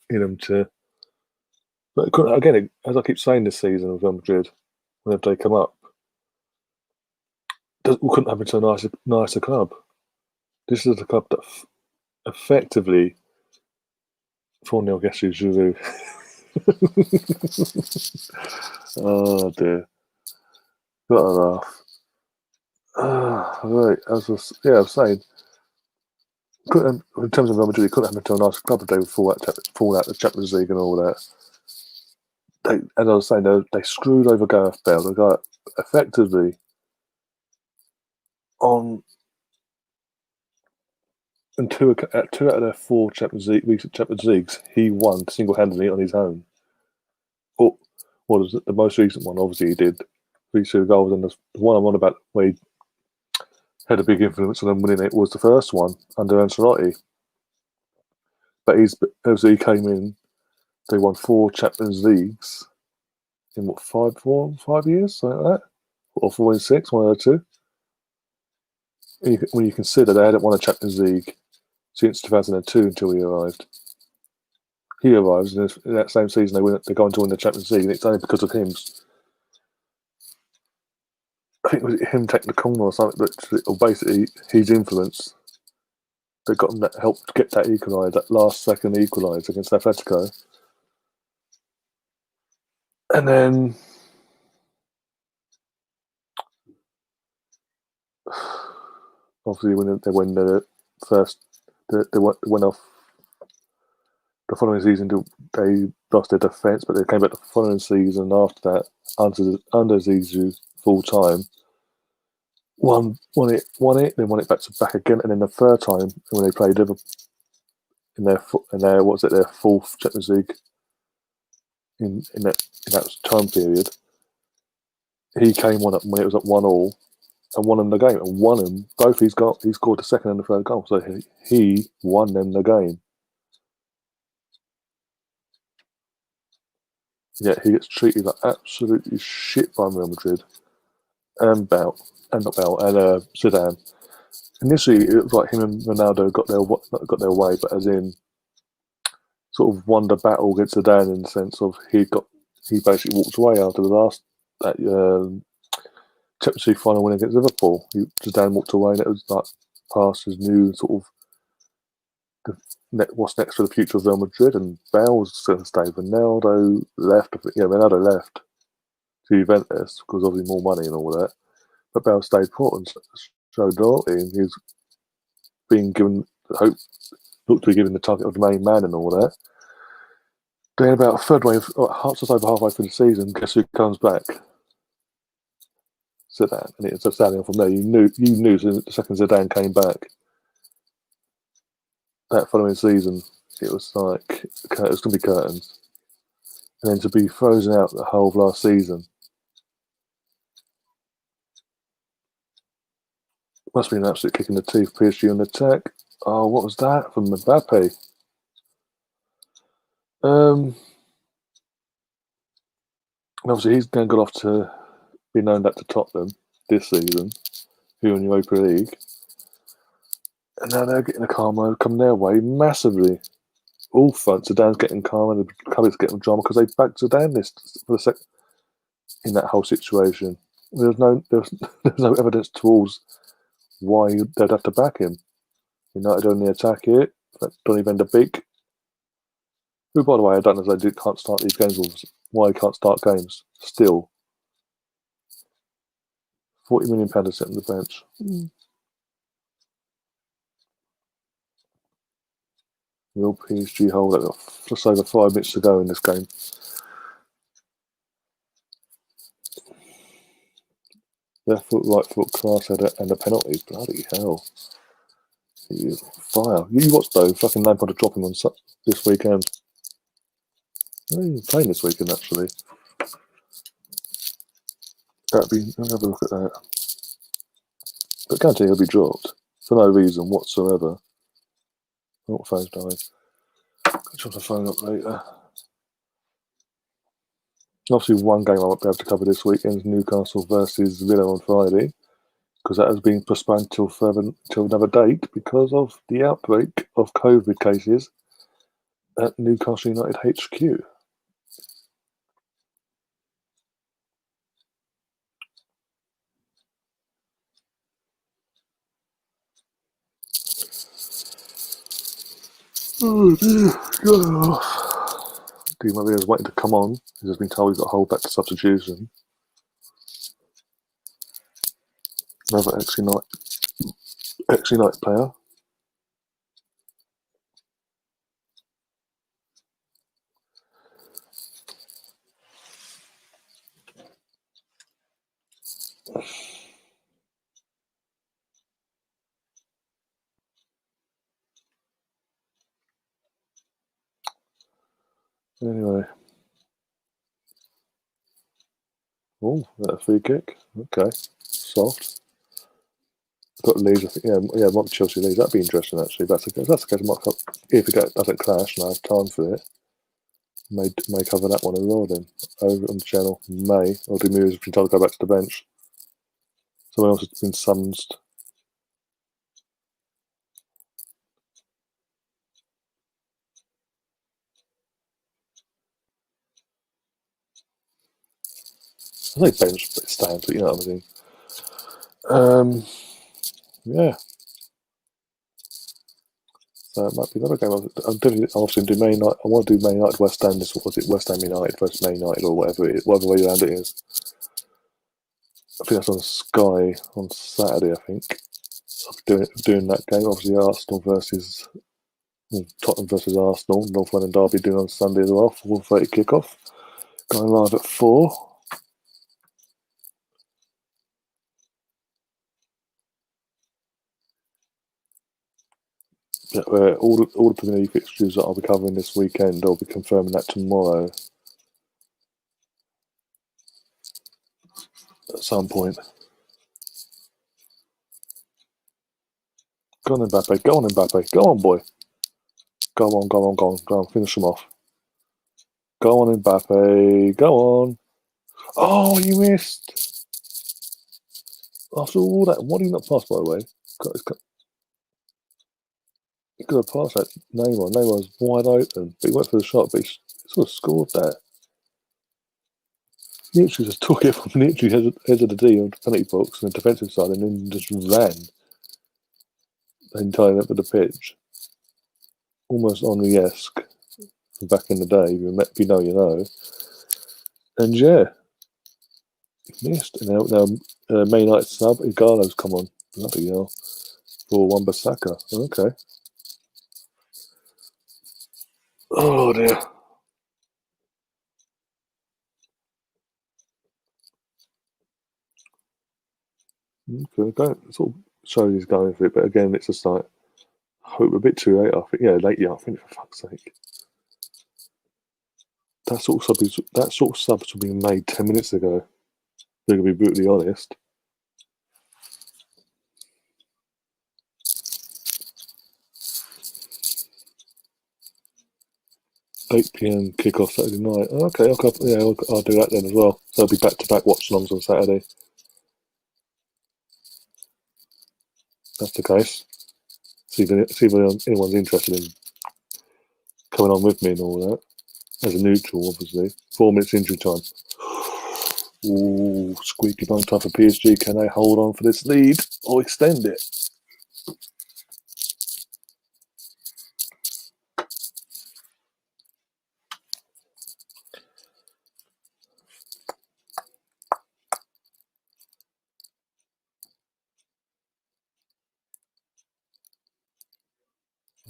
in them to. But again, as I keep saying this season with Real Madrid, whenever they come up, we couldn't happen to a nicer club. This is a club that effectively 4-0 against Giroud. Oh dear. Got a laugh. Right, I was saying, in terms of Real Madrid, it couldn't happen to a nicer club if they would fall out the Champions League and all that. As I was saying, they screwed over Gareth Bale. They got effectively on and two out of their four recent Champions Leagues, he won single-handedly on his own. Or was the most recent one? Obviously, he did 3-2 goals, and the one I'm on about where he had a big influence on them winning it was the first one under Ancelotti. But obviously he came in. They won 4 Champions Leagues in what 5 years, something like that, or 4 and 6, one or two. When you consider they hadn't won a Champions League since 2002 until he arrived. He arrives, and in that same season they go on to win the Champions League, and it's only because of him. I think it was him taking the corner or something, or basically his influence that got him that helped get that equaliser, that last second equaliser against Atletico. And then obviously when they win the first, they went off the following season they lost their defence, but they came back the following season after that under Zizou full time. Won it, then won it back again, and then the third time when they played Liverpool in their their fourth Champions League in that time period, he came on when it was at 1-1 and won them the game and won them both. He scored the second and the third goal, so he won them the game. Yeah, he gets treated like absolutely shit by Real Madrid and Zidane. Initially, it was like him and Ronaldo got their way, but as in sort of won the battle against Zidane in the sense of he basically walked away after the last that Champions League final win against Liverpool. Zidane walked away, and it was like past his new sort of what's next for the future of Real Madrid, and Bale was going to stay. Ronaldo left. Ronaldo left to Juventus because obviously more money and all that. But Bale stayed put and showed loyalty, and he was being given hope, looked to be given the target of the main man and all that. Then about a third way, just over halfway through the season, guess who comes back? Zidane, and it's just standing from there. You knew the second Zidane came back that following season, it was like it was going to be curtains, and then to be frozen out the whole of last season must be an absolute kick in the teeth. PSG on the attack. Oh, what was that from Mbappe? Obviously, he's going to go off to be known back to Tottenham this season, who in Europa League. And now they're getting a karma come their way massively. All front, Zidane's getting karma, and the Cupboard's getting drama because they backed Zidane for the in that whole situation. There's no evidence towards why they'd have to back him. United only attack it. Donny van de Beek, who, by the way, I don't know if they can't start these games. Why he can't start games still? £40 million to sit on the bench. Will PSG hold it? Just over 5 minutes to go in this game. Left foot, right foot, class header, and a penalty. Bloody hell! He's fire. You watched though. Fucking Lampard to drop him on this weekend. He's playing this weekend actually. Let me have a look at that. But I guarantee he'll be dropped for no reason whatsoever. Oh, phone's dying. I'll try the phone up later. Obviously, one game I won't be able to cover this weekend is Newcastle versus Villa on Friday, because that has been postponed till another date because of the outbreak of COVID cases at Newcastle United HQ. Oh dear. Di Maria's waiting to come on. He's just been told he's got to hold back to substitution. Another ex-United player. Anyway. Oh, that a free kick. Okay. Soft. Got Leeds, I think. Yeah, might be Chelsea Leeds. That'd be interesting actually. That's the case. Might come, if it doesn't clash and I have time for it, may cover that one as well then. Over on the channel. May. Or do moves if you tell to go back to the bench. Someone else has been summoned. I say bench, but it stands, but you know what I mean. Yeah. So it might be another game. I'm definitely obviously do Man United. I want to do Man United West Ham. This was it West Ham United versus Man United or whatever it is, whatever way around it is. I think that's on Sky on Saturday. I think I'm doing that game. Obviously Arsenal versus Tottenham versus Arsenal, North London derby doing on Sunday as well. 4:30 kickoff. Going live at 4. Yeah, all the Premier League fixtures that I'll be covering this weekend, I'll be confirming that tomorrow at some point. Go on, Mbappe. Go on, Mbappe. Go on, boy. Go on, go on, go on. Go on, finish them off. Go on, Mbappe. Go on. Oh, you missed. After all that, what did he not pass, by the way? He could have passed that Neymar. Neymar was wide open, but he went for the shot, but he sort of scored that. Literally just took it from literally head of the D on the penalty box and the defensive side and then just ran the entire length of the pitch. Almost Henry-esque from back in the day, if you know, you know. And yeah, he missed. And now Man United sub, Igalo's come on. Bloody hell. For Wan-Bissaka. Okay. Oh dear. Okay, don't sort of show he's going for it, but again, it's just like, I hope a bit too late. I think, yeah, late. Yeah, I think for fuck's sake. That sort of subs were being made 10 minutes ago. They're gonna be brutally honest. 8 p.m. kickoff Saturday night. Okay, yeah, I'll do that then as well. So I'll be back-to-back watch-alongs on Saturday. That's the case. See if anyone's interested in coming on with me and all that. As a neutral, obviously. 4 minutes injury time. Ooh, squeaky bum time for PSG. Can they hold on for this lead or extend it?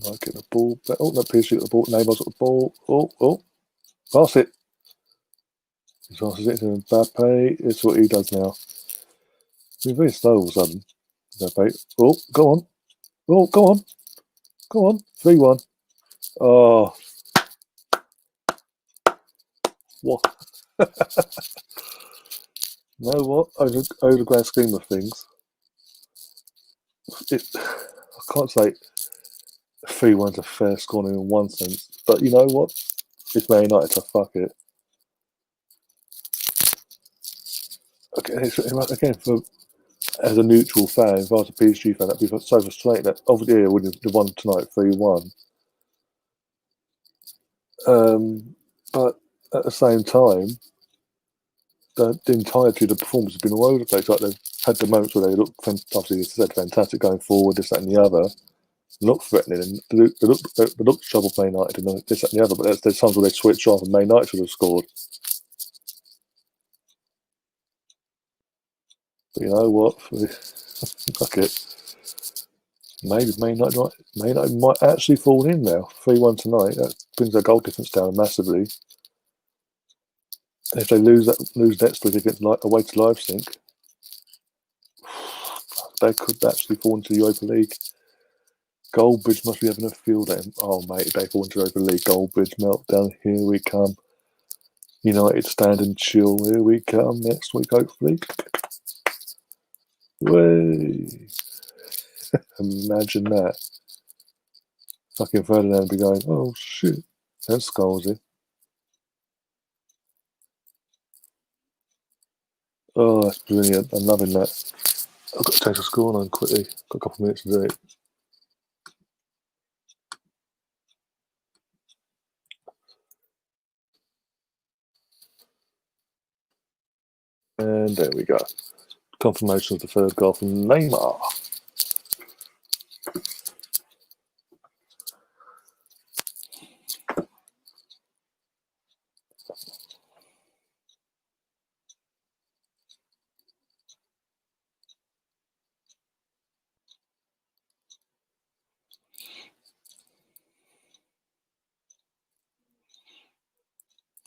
Might get the ball. Oh, no, PSG got the ball. Neymar's got the ball. Oh, pass it. He passes it to Mbappe. It's what he does now. He's very slow all of a sudden. Mbappe. Oh, go on. Oh, go on. Go on. 3-1. Oh, what? You know what? Over the grand scheme of things, I can't say 3-1's a fair score in one sense, but you know what? It's Man United, so fuck it. Okay, again, as a neutral fan, if I was a PSG fan, that'd be so frustrating. That obviously, yeah, would have won tonight 3-1. But at the same time, the entirety of the performance has been all over the place. Like they've had the moments where they look, obviously, as I said, fantastic going forward, this, that, and the other. Look threatening, and they look trouble for Man United and this, that, and the other. But there's times where they switch off, and Man United should have scored. But you know what? Fuck it. Maybe Man United might actually fall in now. 3-1 tonight. That brings their goal difference down massively. And if they lose next week against away to Leipzig, they could actually fall into the Europa League. Goldbridge must be having a field day. Oh, mate, if they fall into the Europa League, Goldbridge meltdown. Here we come. United stand and chill. Here we come next week, hopefully. Way. Imagine that. Fucking Ferdinand be going, oh shit. That's Scalzi. Oh, that's brilliant. I'm loving that. I've got to change the score on quickly. Got a couple of minutes to do it. And there we go. Confirmation of the third goal from Neymar.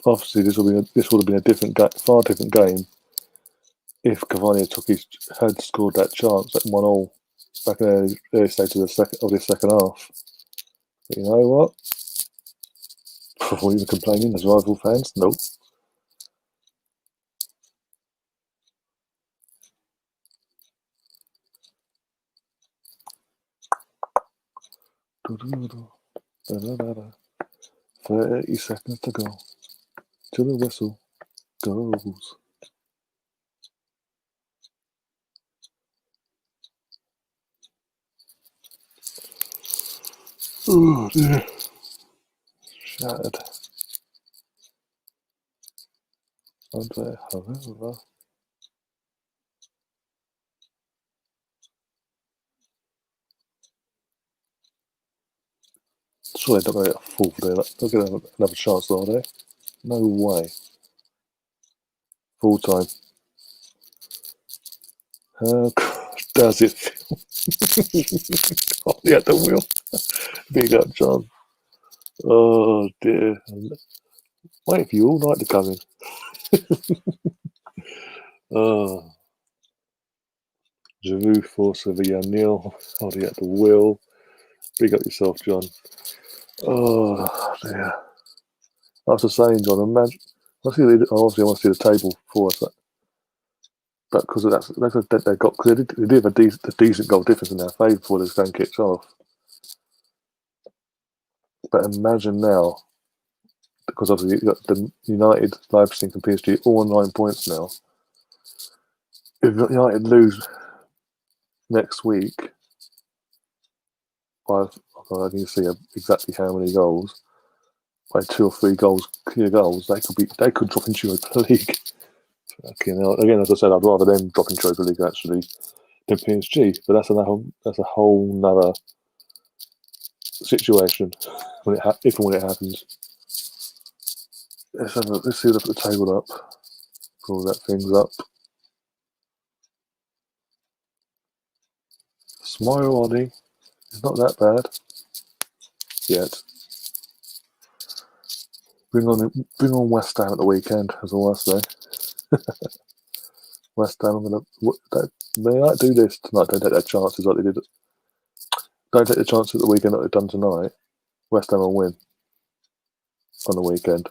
obviously this would have been a far different game if Cavani had scored that chance at 1-1 back in the early stage of the second half. But you know what? Before you were complaining as rival fans, nope. Da-da-da-da. 30 seconds to go till the whistle goes. Oh dear. Shattered. Andre Herrera. Surely they're not going to get a full for that. They're going to have another chance, are they? No way. Full time. How does it feel? Oh, yeah, the wheel. Big up, John. Oh dear. Wait for you all night to come in. Oh. Giroud for Sevilla nil. Holding at the wheel. Big up yourself, John. Oh dear. I was just saying, John, imagine. Obviously, I want to see the table for us, but because that's they got, because they did have a decent goal difference in their favour before this game kicks off. But imagine now, because obviously you've got the United, Leipzig, and PSG all on 9 points now. If United lose next week, I need to see exactly how many goals. By 2 or 3 clear goals, they could drop into Europa League. Again, as I said, I'd rather them drop into Europa League actually than PSG, but that's a whole nother situation if and when it happens. Let's see if I put the table up. Pull that things up. Smile, Ollie. It's not that bad yet. Bring on West Ham at the weekend, as I always say. West Ham, they might do this tonight. Don't take their chances like they did. Don't take the chances at the weekend that they've done tonight. West Ham will win on the weekend.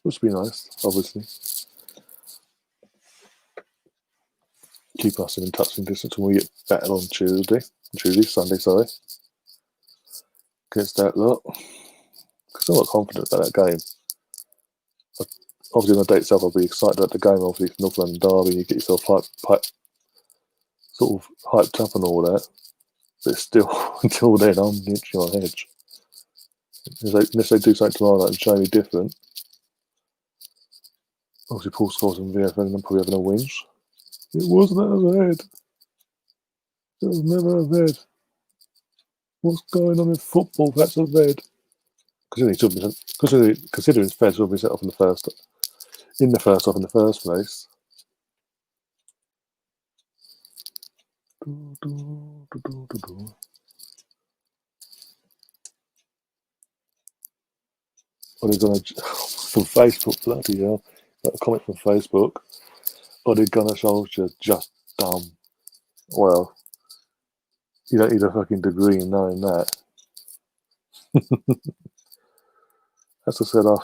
Which would be nice, obviously. Keep us in touch and distance when we get battle on Sunday, sorry. Against that lot. I'm not confident about that game. Obviously, on the date itself, I'll be excited about the game. Obviously, it's North London Derby, you get yourself hyped up and all that. But still, until then, I'm literally on edge. Unless they do something tomorrow night and show me different. Obviously, Paul scores in VFL and I'm probably having a whinge. It wasn't a head. It was never a head. What's going on in football? That's a red. Considering Feds will be set off in the first half in the first place. Or they're gonna from Facebook, bloody hell. A comment from Facebook. Or they're gonna soldier just dumb. Well, you don't need a fucking degree in knowing that. As I said, I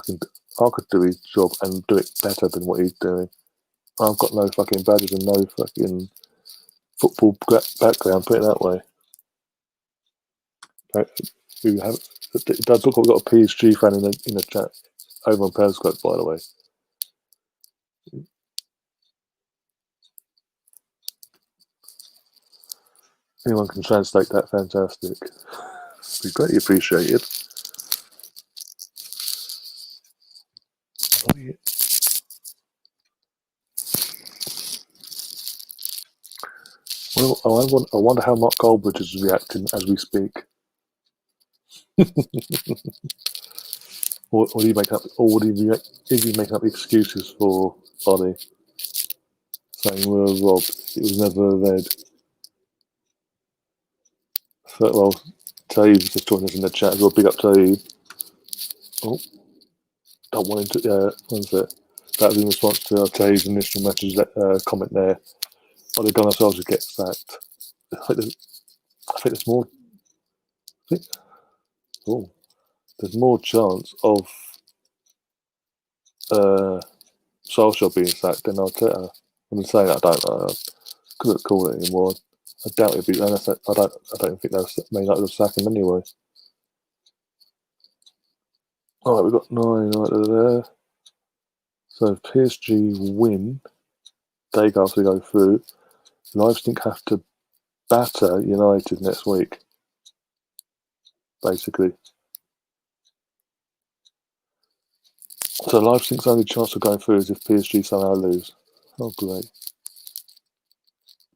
could do his job and do it better than what he's doing. I've got no fucking badges and no fucking football background, put it that way. Doug, look, we've got a PSG fan in the chat over on Periscope, by the way. Anyone can translate that, fantastic. Be greatly appreciated. Well, I wonder how Mark Goldbridge is reacting as we speak. Or do you make up? Or is he making up excuses for Ollie, saying we were robbed? It was never red. So, well, Taves just joined us in the chat as well. Big up Taves. Oh, don't want him to. When's it? That was in response to Taves' initial message comment there. Are they going ourselves to get sacked? I think there's more. There's more chance of Solskjaer being sacked than Arteta. I'm saying I couldn't call it anymore. I doubt it'd be. I don't think they'll may not sack him anyway. All right, we've got 9 right there. So if PSG win, they go through. Leipzig have to batter United next week, basically. So Leipzig's only chance of going through is if PSG somehow lose. Oh, great.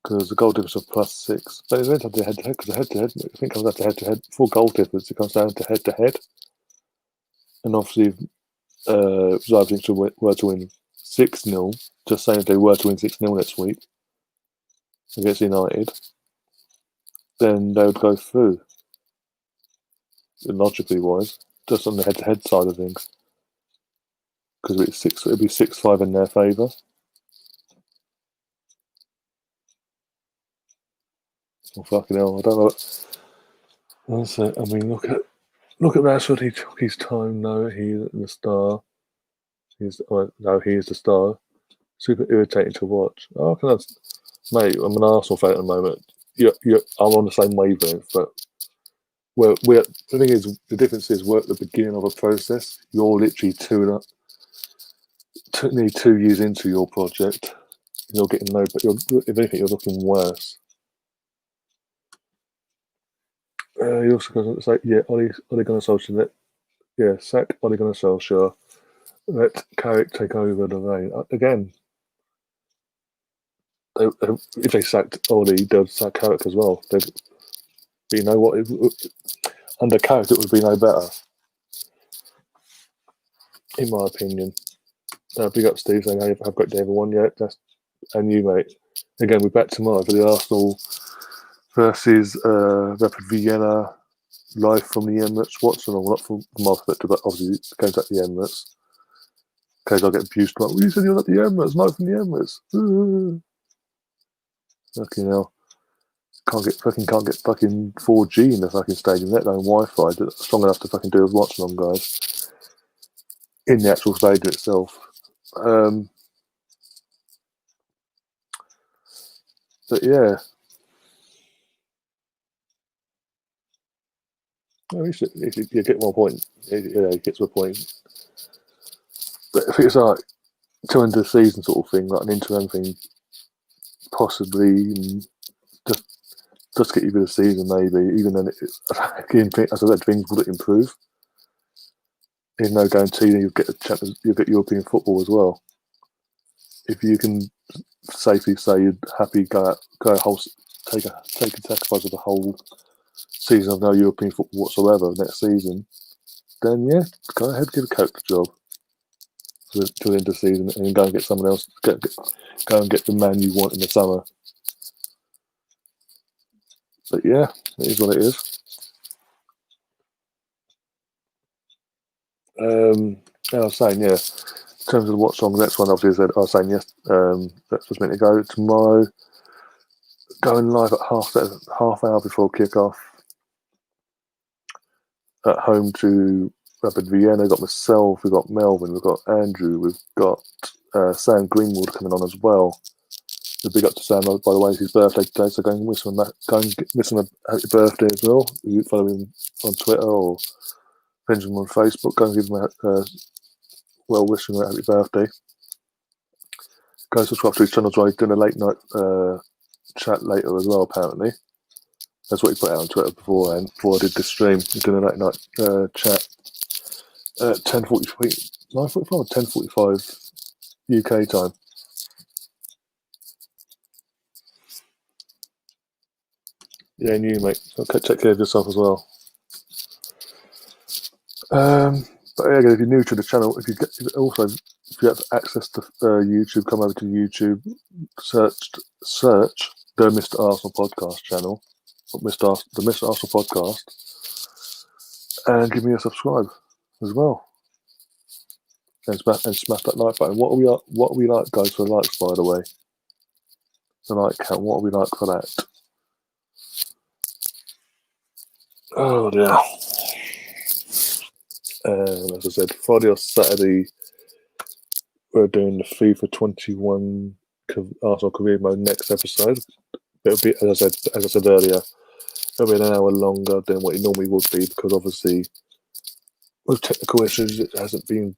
Because the goal difference of +6. But it went up to head-to-head, because the head-to-head, I think it comes down to head-to-head. For goal difference, it comes down to head-to-head. And obviously, if Leipzig were to win 6-0, just saying if they were to win 6-0 next week against United, then they would go through, logically wise, just on the head-to-head side of things. Because it'd be 6-5 in their favour. Oh, fucking hell, I don't know. That's it. I mean, look at Rashford. He took his time. No, he's the star. He is the star. Super irritating to watch. Oh, mate, I'm an Arsenal fan at the moment. I'm on the same wavelength, but the thing is, the difference is we're at the beginning of a process. You're literally nearly 2 years into your project. You're getting no, but if anything, you're looking worse. You also got to say, yeah, Ole Gunnar Solskjaer. Yeah, sack Ole Gunnar Solskjaer. Let Carrick take over the reign. Again, if they sacked Ole, they'd sack Carrick as well. But you know what? Under Carrick, it would be no better, in my opinion. Big up, Steve, saying, hey, I've got everyone yet. And you, mate. Again, we're back tomorrow for the Arsenal versus Rapid Vienna, live from the Emirates. Watchalong, not from my perspective, but obviously it goes at the Emirates. In case I get abused, like, well, you said you're at the Emirates, live from the Emirates. Fucking hell. Can't get fucking 4G in the fucking stadium, let alone Wi-Fi. Strong enough to fucking do a Watchalong, guys. In the actual stadium itself. But yeah. You get one point. It gets to a point. But if it's like to end the season sort of thing, like an interim thing, possibly just get you through the season, maybe. Even then, as I said, things would improve. There's no guarantee that you'll get European football as well. If you can safely say you're happy take a sacrifice of the whole season of no European football whatsoever next season, then yeah, go ahead, give a coach the job to the end of the season, and go and get someone else. Go and get the man you want in the summer. But yeah, it is what it is. I was saying, yeah, in terms of the Watchalong, the next one, obviously, I was saying, yes, that was meant to go tomorrow. Going live at half hour before kickoff at home to Rapid Vienna. We've got myself, we've got Melvin, we've got Andrew, we've got Sam Greenwood coming on as well. A big up to Sam, by the way, it's his birthday today, so go and wish him a happy birthday as well. If you follow him on Twitter or Benjamin on Facebook, go and give him a wishing him a happy birthday. Go subscribe to his channel as well. He's doing a late night chat later as well, apparently. That's what he put out on Twitter before I did the stream. He's doing a late night chat at 10:45 or 10:45 UK time. Yeah, and you, mate. Okay, take care of yourself as well. But yeah, if you're new to the channel, if you have access to YouTube, come over to YouTube, search the Mr. Arsenal podcast channel, the Mr. Arsenal podcast, and give me a subscribe as well. And smash that like button. What are we like, guys, for likes, by the way? The like count. What are we like for that? Oh dear. As I said, Friday or Saturday, we're doing the FIFA 21 Arsenal career mode next episode. It'll be, as I said earlier, it'll be an hour longer than what it normally would be because obviously with technical issues, it hasn't been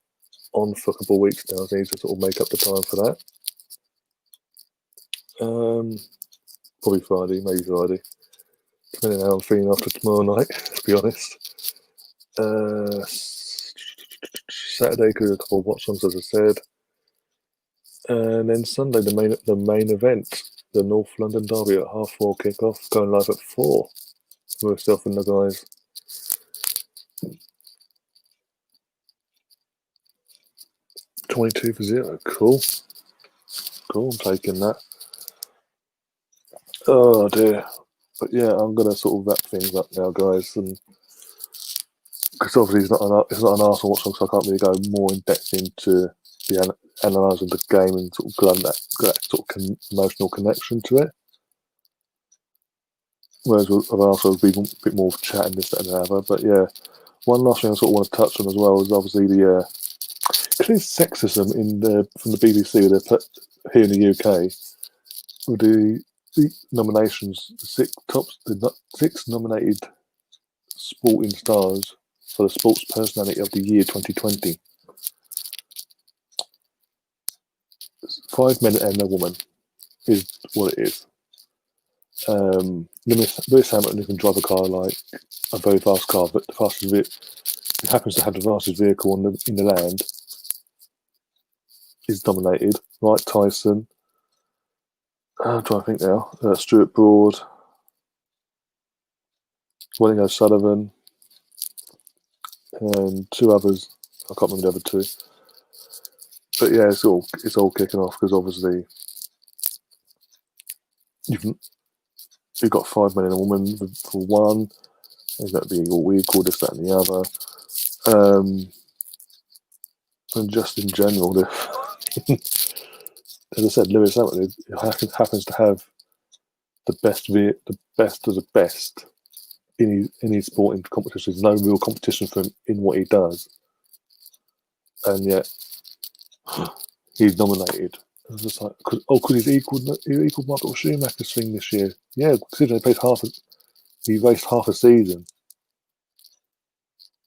on for a couple of weeks now. So I need to sort of make up the time for that. Probably Friday, maybe Friday, depending on how I'm feeling after tomorrow night. To be honest, Saturday could do a couple of watch songs, as I said, and then Sunday the main event, the North London Derby at 4:30 kickoff, going live at 4. Myself and the guys. 22-0. Cool. I'm taking that. Oh dear. But yeah, I'm gonna sort of wrap things up now, guys, and because obviously it's not an Arsenal watch, so I can't really go more in depth into the analysing the game and sort of get that sort of emotional connection to it. Whereas with Arsenal, it'll be a bit more of chatting this, that, and the other. But yeah, one last thing I sort of want to touch on as well is obviously the sexism from the BBC they put here in the UK with the nominations, the six nominated sporting stars for the Sports Personality of the Year 2020. 5 men and a woman is what it is. Lewis Hamilton can drive a car like a very fast car, but the fastest it happens to have the fastest vehicle in the land is dominated. Mike Tyson, I'm trying to think now. Stuart Broad, William O'Sullivan, and two others. I can't remember the other two. But yeah, it's all kicking off because obviously you've got 5 men and a woman for one. There's got to be all equal, this, that, and the other. And just in general, as I said, Lewis Hamilton happens to have the best of the best in his sporting competition. There's no real competition for him in what he does, and yet he's nominated. It was just like, because he's equal Michael Schumacher's thing this year. Yeah, considering he raced half a season.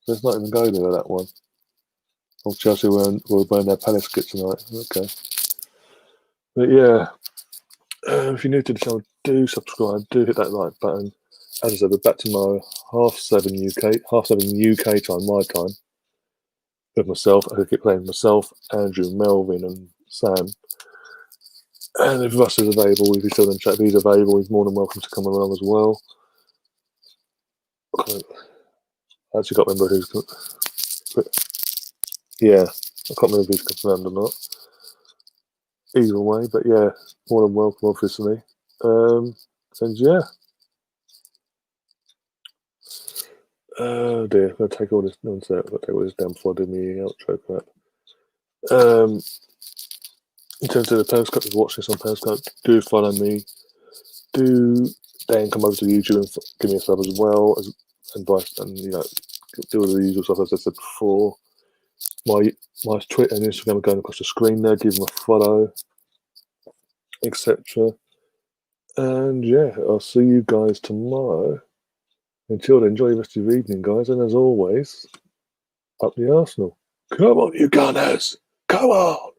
So let's not even go there, that one. Oh, Chelsea will burn their Palace kit tonight. Okay. But yeah, if you're new to the channel, do subscribe, do hit that like button. As I said, we're back tomorrow, 7:30 UK time, my time, with myself. I could keep playing myself, Andrew, Melvin, and Sam. And if Russ is available, if he's still in chat, if he's available, he's more than welcome to come along as well. I actually can't remember who's. Yeah, I can't remember if he's confirmed or not. Either way, but yeah, more than welcome, obviously. And yeah. Oh dear, I'm going to take all this. No, I've got to take all this down before I do my outro crap. In terms of the Periscope, if you're watching this on Periscope, do follow me. Do then come over to YouTube and give me a sub as well as advice, and do all the usual stuff as I said before. My Twitter and Instagram are going across the screen there. Give them a follow, etc. And yeah, I'll see you guys tomorrow. Until then, enjoy the rest of your evening, guys. And as always, up the Arsenal. Come on, you Gunners! Come on!